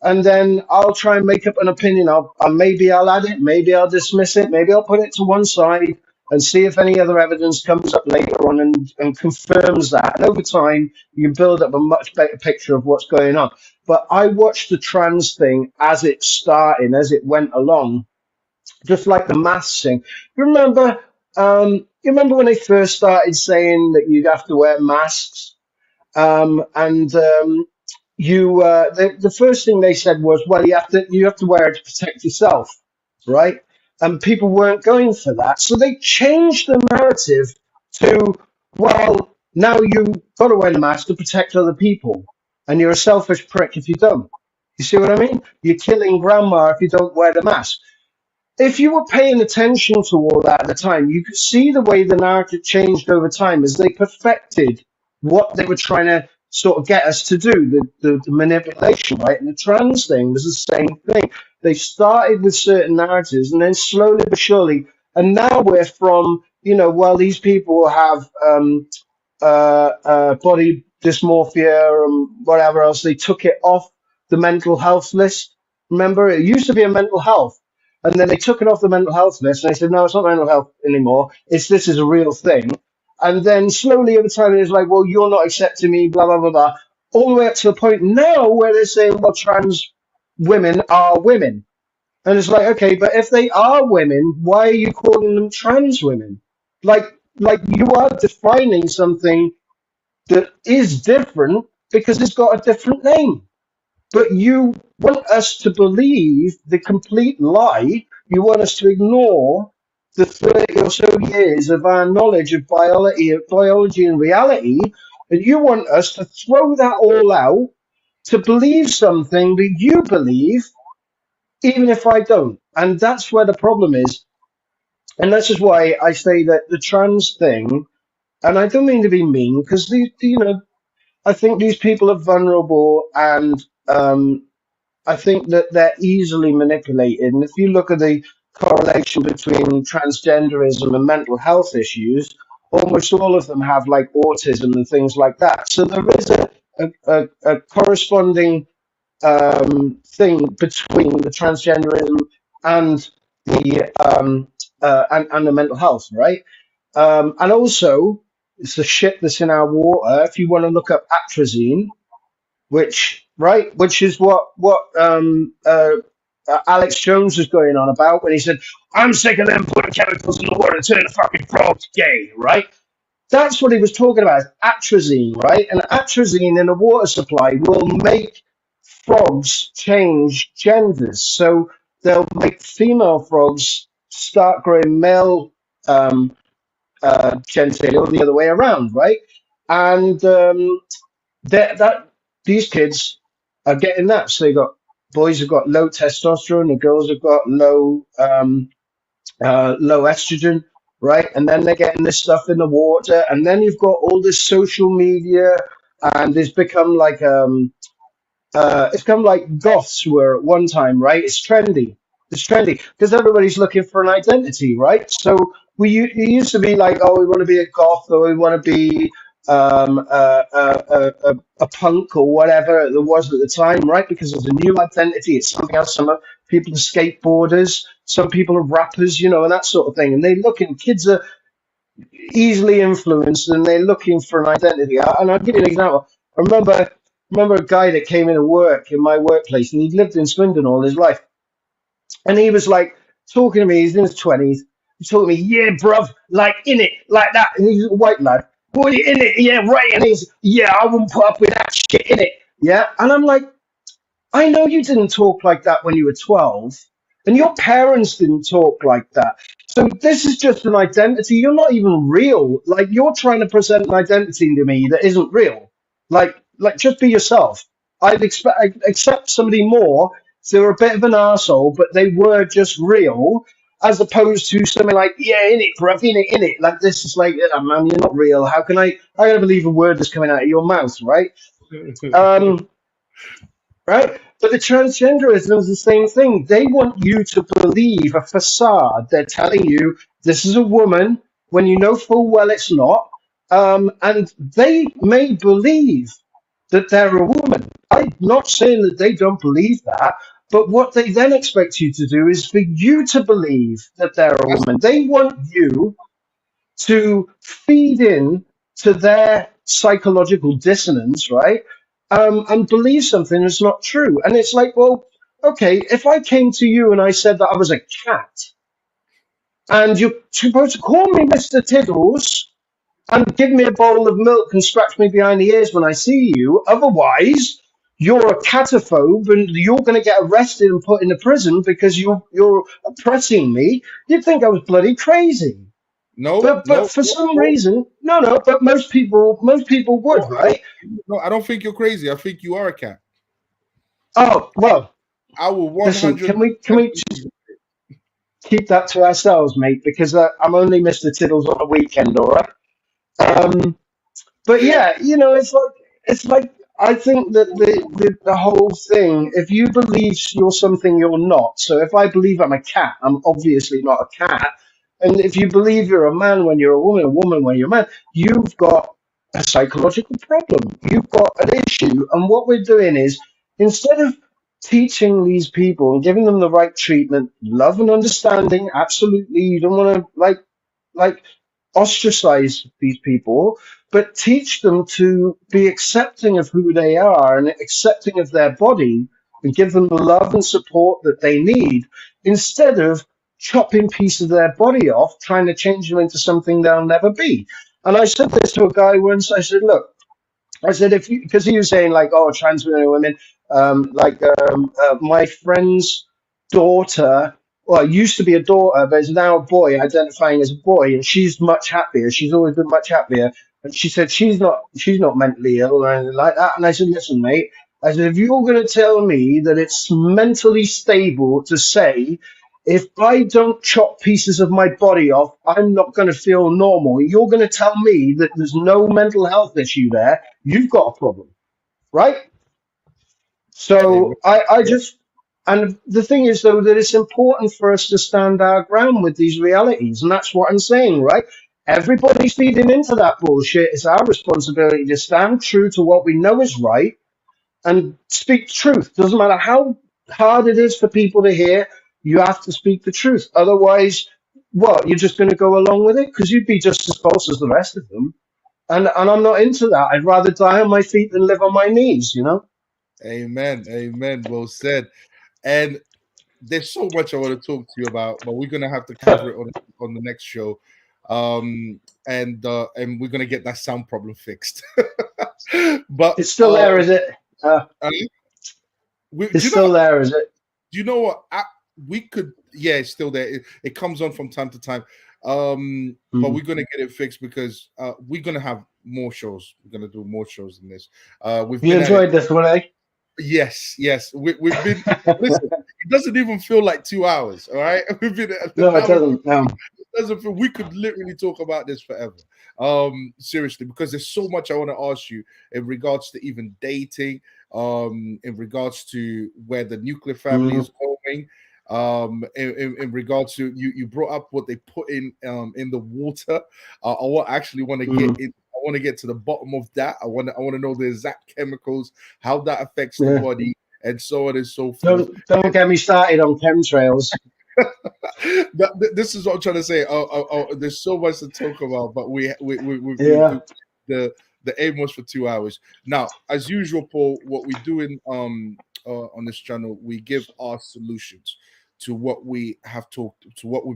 and then I'll try and make up an opinion. Maybe I'll add it, maybe I'll dismiss it, maybe I'll put it to one side and see if any other evidence comes up later on and confirms that. And over time, you build up a much better picture of what's going on. But I watched the trans thing as it started, as it went along, just like the maths thing. Remember, you remember when they first started saying that you'd have to wear masks, and the first thing they said was, well, you have to wear it to protect yourself, right? And people weren't going for that, so they changed the narrative to, well, now you've got to wear the mask to protect other people, and you're a selfish prick if you don't. You see what I mean? You're killing grandma if you don't wear the mask. If you were paying attention to all that at the time, you could see the way the narrative changed over time as they perfected what they were trying to sort of get us to do, the manipulation, right? And the trans thing was the same thing. They started with certain narratives and then slowly but surely, and now we're from, well, these people have body dysmorphia and whatever else. They took it off the mental health list. Remember, it used to be a mental health, and then they took it off the mental health list, and they said, no, it's not mental health anymore. This is a real thing. And then slowly over time, it's like, well, you're not accepting me, blah, blah, blah, blah. All the way up to the point now where they're saying, well, trans women are women. And it's like, okay, but if they are women, why are you calling them trans women? Like, like you are defining something that is different because it's got a different name. But you want us to believe the complete lie. You want us to ignore the 30 or so years of our knowledge of biology and reality. And you want us to throw that all out to believe something that you believe, even if I don't. And that's where the problem is. And that's just why I say that the trans thing, and I don't mean to be mean, because I think these people are vulnerable, and I think that they're easily manipulated. And if you look at the correlation between transgenderism and mental health issues, almost all of them have like autism and things like that. So there is a corresponding thing between the transgenderism and and the mental health, right? And also, it's the shit that's in our water. If you want to look up atrazine, which is what Alex Jones was going on about when he said, "I'm sick of them putting chemicals in the water and turning the fucking frogs gay," right? That's what he was talking about, atrazine, right? And atrazine in a water supply will make frogs change genders. So they'll make female frogs start growing male genitalia, or the other way around, right? And that these kids are getting that. So you got boys have got low testosterone, the girls have got low estrogen, right? And then they're getting this stuff in the water, and then you've got all this social media, and it's become like goths were at one time, right? It's trendy. It's trendy because everybody's looking for an identity, right? So it used to be like, oh, we want to be a goth, or we want to be a punk, or whatever there was at the time, right? Because it's a new identity. It's something else. Some people are skateboarders, some people are rappers, and that sort of thing. And kids are easily influenced, and they're looking for an identity. And I'll give you an example. I remember a guy that came in to work in my workplace, and he'd lived in Swindon all his life. And he was like talking to me, he's in his 20s. He's talking to me, yeah, bruv, like in it, like that. And he's a white lad. Boy, in it, yeah, right. And he's, yeah, I wouldn't put up with that shit in it. Yeah. And I'm like, I know you didn't talk like that when you were 12, and your parents didn't talk like that. So this is just an identity. You're not even real. Like, you're trying to present an identity to me that isn't real. Like just be yourself. I'd accept somebody more if they were a bit of an arsehole, but they were just real, as opposed to something like, yeah, in it, bruv, in it. Like, this is like, yeah, man, you're not real. How can I believe a word that's coming out of your mouth, right? Right? But the transgenderism is the same thing. They want you to believe a facade. They're telling you this is a woman when you know full well it's not. And they may believe that they're a woman. I'm not saying that they don't believe that, but what they then expect you to do is for you to believe that they're a woman. They want you to feed in to their psychological dissonance, right? And believe something that's not true. And it's like, well, okay, if I came to you and I said that I was a cat, and you're supposed to call me Mr. Tiddles and give me a bowl of milk and scratch me behind the ears when I see you, otherwise you're a cataphobe and you're going to get arrested and put in a prison because you're oppressing me, you'd think I was bloody crazy. But for some reason, no. But most people would, right?
No, I don't think you're crazy. I think you are a cat.
Oh well,
I will 100.
Listen, can we just keep that to ourselves, mate? Because I'm only Mr. Tiddles on a weekend, all right? But yeah, it's like I think that the whole thing. If you believe you're something you're not, so if I believe I'm a cat, I'm obviously not a cat. And if you believe you're a man when you're a woman when you're a man, you've got a psychological problem. You've got an issue. And what we're doing is, instead of teaching these people and giving them the right treatment, love and understanding, absolutely, you don't want to like ostracize these people, but teach them to be accepting of who they are and accepting of their body, and give them the love and support that they need, instead of chopping pieces of their body off, trying to change them into something they'll never be. And I said this to a guy once. I said, look, if you, because he was saying like, oh, trans women, my friend's daughter, well, it used to be a daughter, but is now a boy, identifying as a boy, and she's much happier. She's always been much happier. And she said she's not mentally ill or anything like that. And I said, listen, mate, I said, if you're going to tell me that it's mentally stable to say if I don't chop pieces of my body off, I'm not going to feel normal. You're going to tell me that there's no mental health issue there. You've got a problem, right?
Amen.
So I
Yeah.
just, and the thing is though that it's important for us to stand our ground with these realities, and that's what I'm saying, right? Everybody's feeding into that bullshit. It's our responsibility to stand true to what we know is right and speak the truth. Doesn't matter how hard it is for people to hear, you have to speak the truth. Otherwise, what? You're just going to go along with it because you'd be just as false as the rest of them. And I'm not into that. I'd rather die on my feet than live on my knees, you know?
Amen. Amen. Well said. And there's so much I want to talk to you about, but we're gonna have to cover it on the next show. And we're gonna get that sound problem fixed. But
It's still there, is it?
uh, do
It's
you know
still there, is it?
do you know what we could, yeah, it's still there. It comes on from time to time. But
Mm.
we're gonna get it fixed because we're gonna have more shows. We're gonna do more shows than this. We've
You
been at it.
enjoyed this one, eh?
Yes, yes. We've been, listen, it doesn't even feel like 2 hours. All right. We've been at
No, it
now,
doesn't. No.
it doesn't feel, we could literally talk about this forever. Seriously, because there's so much I want to ask you in regards to even dating, in regards to where the nuclear family
Mm.
is going. In regards to you brought up what they put in the water. Actually want to get
Mm.
in. I want to get to the bottom of that. I want to know the exact chemicals, how that affects the
Yeah.
body, and so on and so forth.
Don't get me started on chemtrails.
This is what I'm trying to say. There's so much to talk about, but
Yeah.
the aim was for 2 hours. Now, as usual, Paul, what we do on this channel, we give our solutions to what we've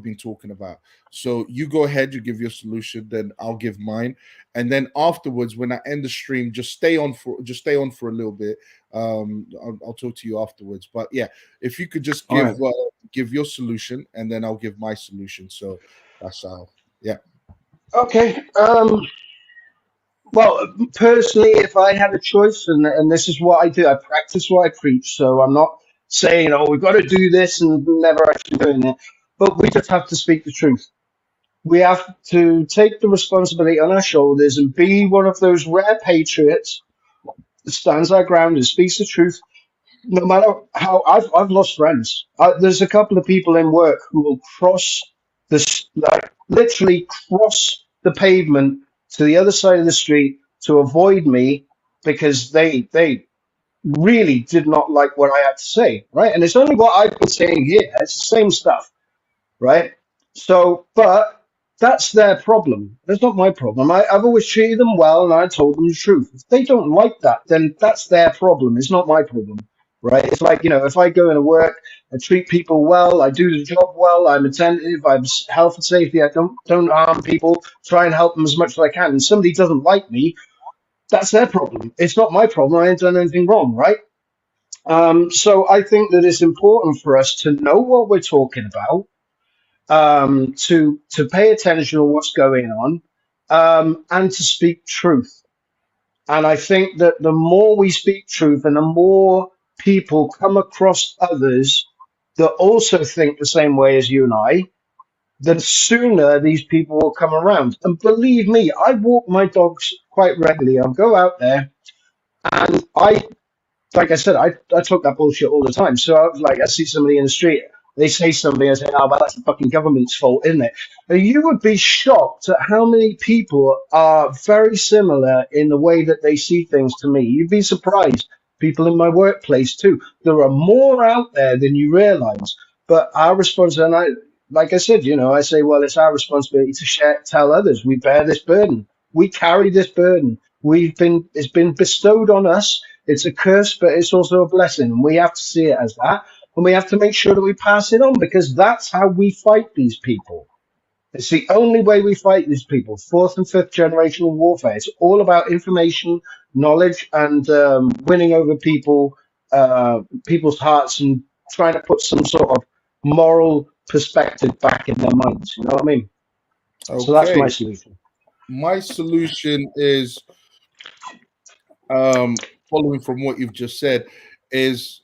been talking about. So you go ahead, you give your solution, then I'll give mine, and then afterwards, when I end the stream, just stay on for a little bit. I'll talk to you afterwards. But yeah, if you could just
All right.
give your solution, and then I'll give my solution. So that's how. Yeah.
Okay. Well, personally, if I had a choice, and this is what I do, I practice what I preach. So I'm not saying, oh, we've got to do this and never actually doing it. But we just have to speak the truth. We have to take the responsibility on our shoulders and be one of those rare patriots that stands our ground and speaks the truth. No matter how I've lost friends. There's a couple of people in work who will cross this, like literally cross the pavement to the other side of the street to avoid me because they really did not like what I had to say, right? And it's only what I've been saying here. It's the same stuff, right? So, but that's their problem. That's not my problem. I've always treated them well and I told them the truth. If they don't like that, then that's their problem. It's not my problem, right? It's like, if I go into work, I treat people well, I do the job well, I'm attentive, I'm health and safety, I don't harm people, try and help them as much as I can. And somebody doesn't like me, that's their problem. It's not my problem. I ain't done anything wrong, right? So I think that it's important for us to know what we're talking about, to pay attention to what's going on, and to speak truth. And I think that the more we speak truth and the more people come across others that also think the same way as you and I, the sooner these people will come around. And believe me, I walk my dogs quite regularly. I'll go out there and like I said, I talk that bullshit all the time. So I was like, I see somebody in the street, they say something, I say, oh, well, that's the fucking government's fault, isn't it? And you would be shocked at how many people are very similar in the way that they see things to me. You'd be surprised. People in my workplace too. There are more out there than you realize. But our responsibility, like I said, I say, well, it's our responsibility to tell others. We bear this burden. We carry this burden. It's been bestowed on us. It's a curse, but it's also a blessing. And we have to see it as that. And we have to make sure that we pass it on because that's how we fight these people. It's the only way we fight these people. Fourth and fifth generational warfare. It's all about information, knowledge, and winning over people's hearts and trying to put some sort of moral perspective back in their minds. You know what I mean? So that's
Okay.
my solution.
My solution is, following from what you've just said, is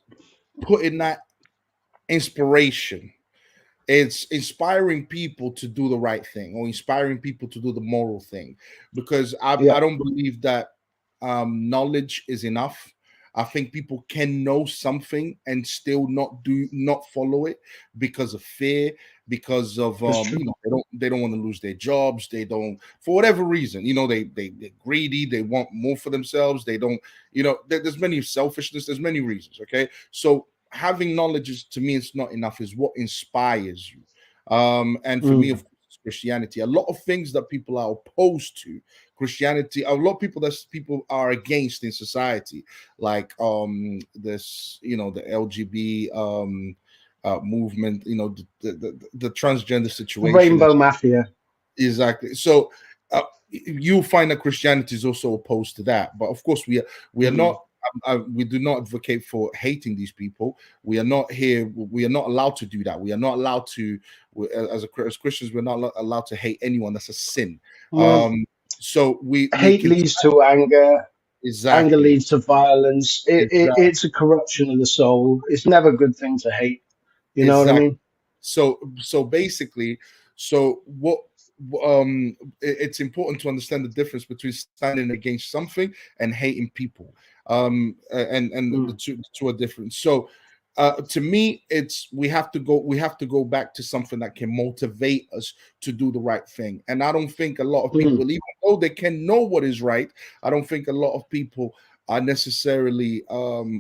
putting that inspiration It's inspiring people to do the right thing, or inspiring people to do the moral thing, because I
Yeah.
don't believe that knowledge is enough. I think people can know something and still not follow it because of fear, because of
That's true.
they don't want to lose their jobs, they don't, for whatever reason, they're greedy, they want more for themselves, they don't, there's many selfishness, there's many reasons. Okay, so having knowledge is, to me, it's not enough. Is what inspires you. And for me,
Mm.
of course, it's Christianity. A lot of things that people are opposed to Christianity, a lot of people that people are against in society, like this, the LGBT movement, the transgender situation.
Rainbow Mafia.
Exactly. So you find that Christianity is also opposed to that, but of course we are
Mm.
not. We do not advocate for hating these people. We are not here. We are not allowed to do that. We are not allowed to, as Christians, we're not allowed to hate anyone. That's a sin.
Well,
So we
hate
can,
leads to anger. Anger
exactly,
leads to violence.
exactly,
It's a corruption of the soul. It's never a good thing to hate. You know what I
exactly.
mean?
So basically, so what it's important to understand the difference between standing against something and hating people. And the
Mm.
two are different. So to me, it's we have to go back to something that can motivate us to do the right thing. And I don't think a lot of
Mm.
people, even though they can know what is right, I don't think a lot of people are necessarily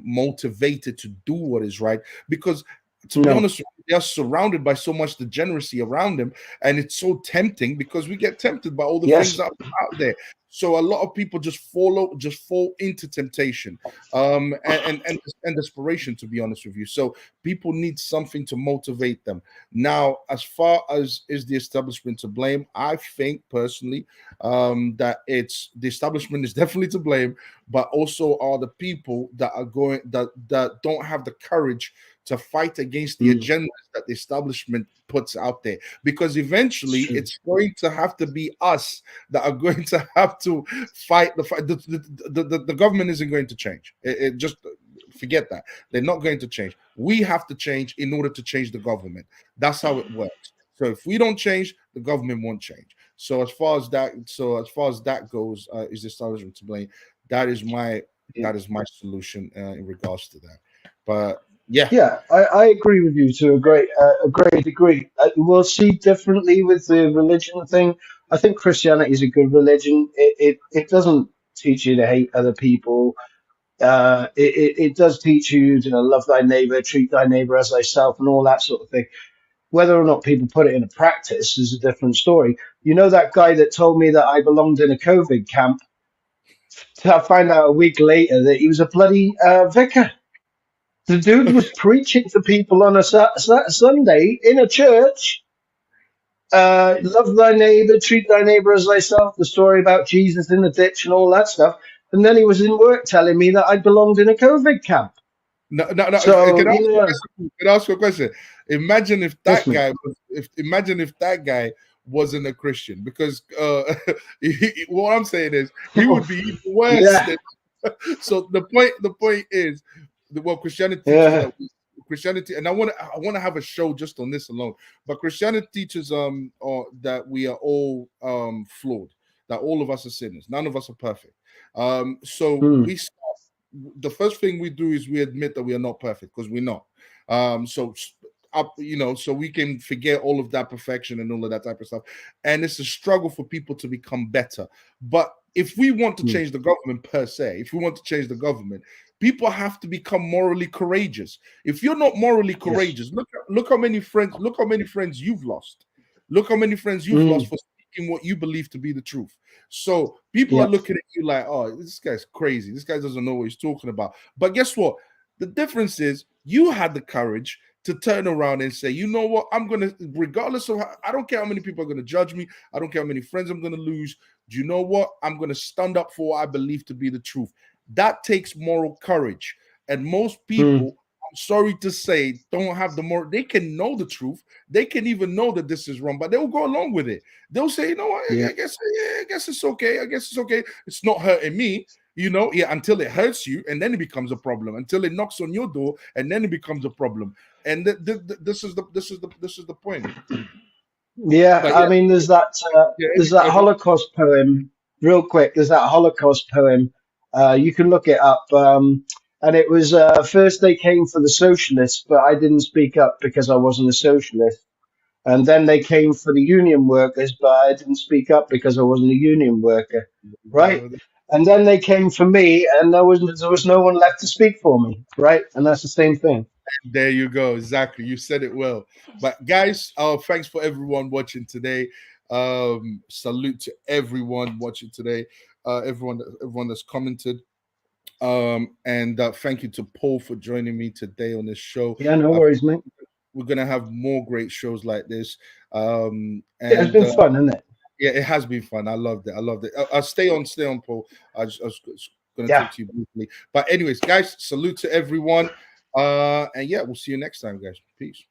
motivated to do what is right, because, to be
No.
honest, they are surrounded by so much degeneracy around them, and it's so tempting because we get tempted by all the things
Yes.
that are out there. So a lot of people just fall into temptation, and desperation. To be honest with you, so people need something to motivate them. Now, as far as is the establishment to blame, I think personally that it's the establishment is definitely to blame, but also are the people that are going that don't have the courage to fight against the
Mm.
agendas that the establishment puts out there, because
It's
eventually
true.
it's going to have to be us that are going to have to fight the fight. The government isn't going to change. It just forget that. They're not going to change. We have to change in order to change the government. That's how it works. So if we don't change, the government won't change. So as far as that goes, is the establishment to blame? That is my
Yeah.
that is my solution in regards to that. But yeah,
Yeah, I agree with you to a great degree. We'll see differently with the religion thing. I think Christianity is a good religion. It doesn't teach you to hate other people. It does teach you to love thy neighbor, treat thy neighbor as thyself, and all that sort of thing. Whether or not people put it into practice is a different story. You know that guy that told me that I belonged in a COVID camp? I find out a week later that he was a bloody vicar. The dude was preaching to people on a Sunday in a church. Love thy neighbor, treat thy neighbor as thyself. The story about Jesus in the ditch and all that stuff. And then he was in work telling me that I belonged in a COVID camp.
no, no, no.
So
Can I ask
you
you a
know,
question? Can I ask you a question? Imagine if
yes,
that
mate.
guy was, if imagine if that guy wasn't a Christian, because what I'm saying is he would be even worse
Yeah,
than. So the point is, what Christianity teaches
yeah.
that Christianity, and I want to have a show just on this alone. But Christianity teaches that we are all flawed, that all of us are sinners, none of us are perfect. So
Hmm.
we start, the first thing we do is we admit that we are not perfect, because we're not. So up, so we can forget all of that perfection and all of that type of stuff. And it's a struggle for people to become better. But if we want to
Hmm.
change the government per se, if we want to change the government, people have to become morally courageous. If you're not morally
Yes.
courageous, look how many friends you've lost. Look how many friends you've lost
Hmm.
for speaking what you believe to be the truth. So people are
Yeah.
looking at you like, oh, this guy's crazy. This guy doesn't know what he's talking about. But guess what? The difference is you had the courage to turn around and say, you know what, I'm gonna, regardless of I don't care how many people are gonna judge me, I don't care how many friends I'm gonna lose. Do you know what? I'm gonna stand up for what I believe to be the truth. That takes moral courage. And most
Hmm.
people, I'm sorry to say, don't have the moral. They can know the truth. They can even know that this is wrong, but they'll go along with it. They'll say, you know what,
Yeah.
I guess, yeah, I guess it's okay. I guess it's okay. It's not hurting me. Yeah, until it hurts you, and then it becomes a problem. Until it knocks on your door, and then it becomes a problem. And this is the point.
Yeah,
But
I
yeah,
mean,
yeah,
there's that
go ahead.
Holocaust poem. Real quick, there's that Holocaust poem. You can look it up. And it was first they came for the socialists, but I didn't speak up because I wasn't a socialist. And then they came for the union workers, but I didn't speak up because I wasn't a union worker, right?
Go.
And then they came for me, and there was no one left to speak for me, right? And that's the same thing.
There you go. Exactly. You said it well. But guys, thanks for everyone watching today. Salute to everyone watching today. Everyone that's commented. And thank you to Paul for joining me today on this show.
Yeah, no worries, mate.
We're gonna have more great shows like this.
Yeah, it's
And
been fun, isn't it?
yeah, it has been fun. I loved it. I loved it. I'll stay on, Paul. I was going to
Yeah.
talk to you briefly. But anyways, guys, salute to everyone. And yeah, we'll see you next time, guys. Peace.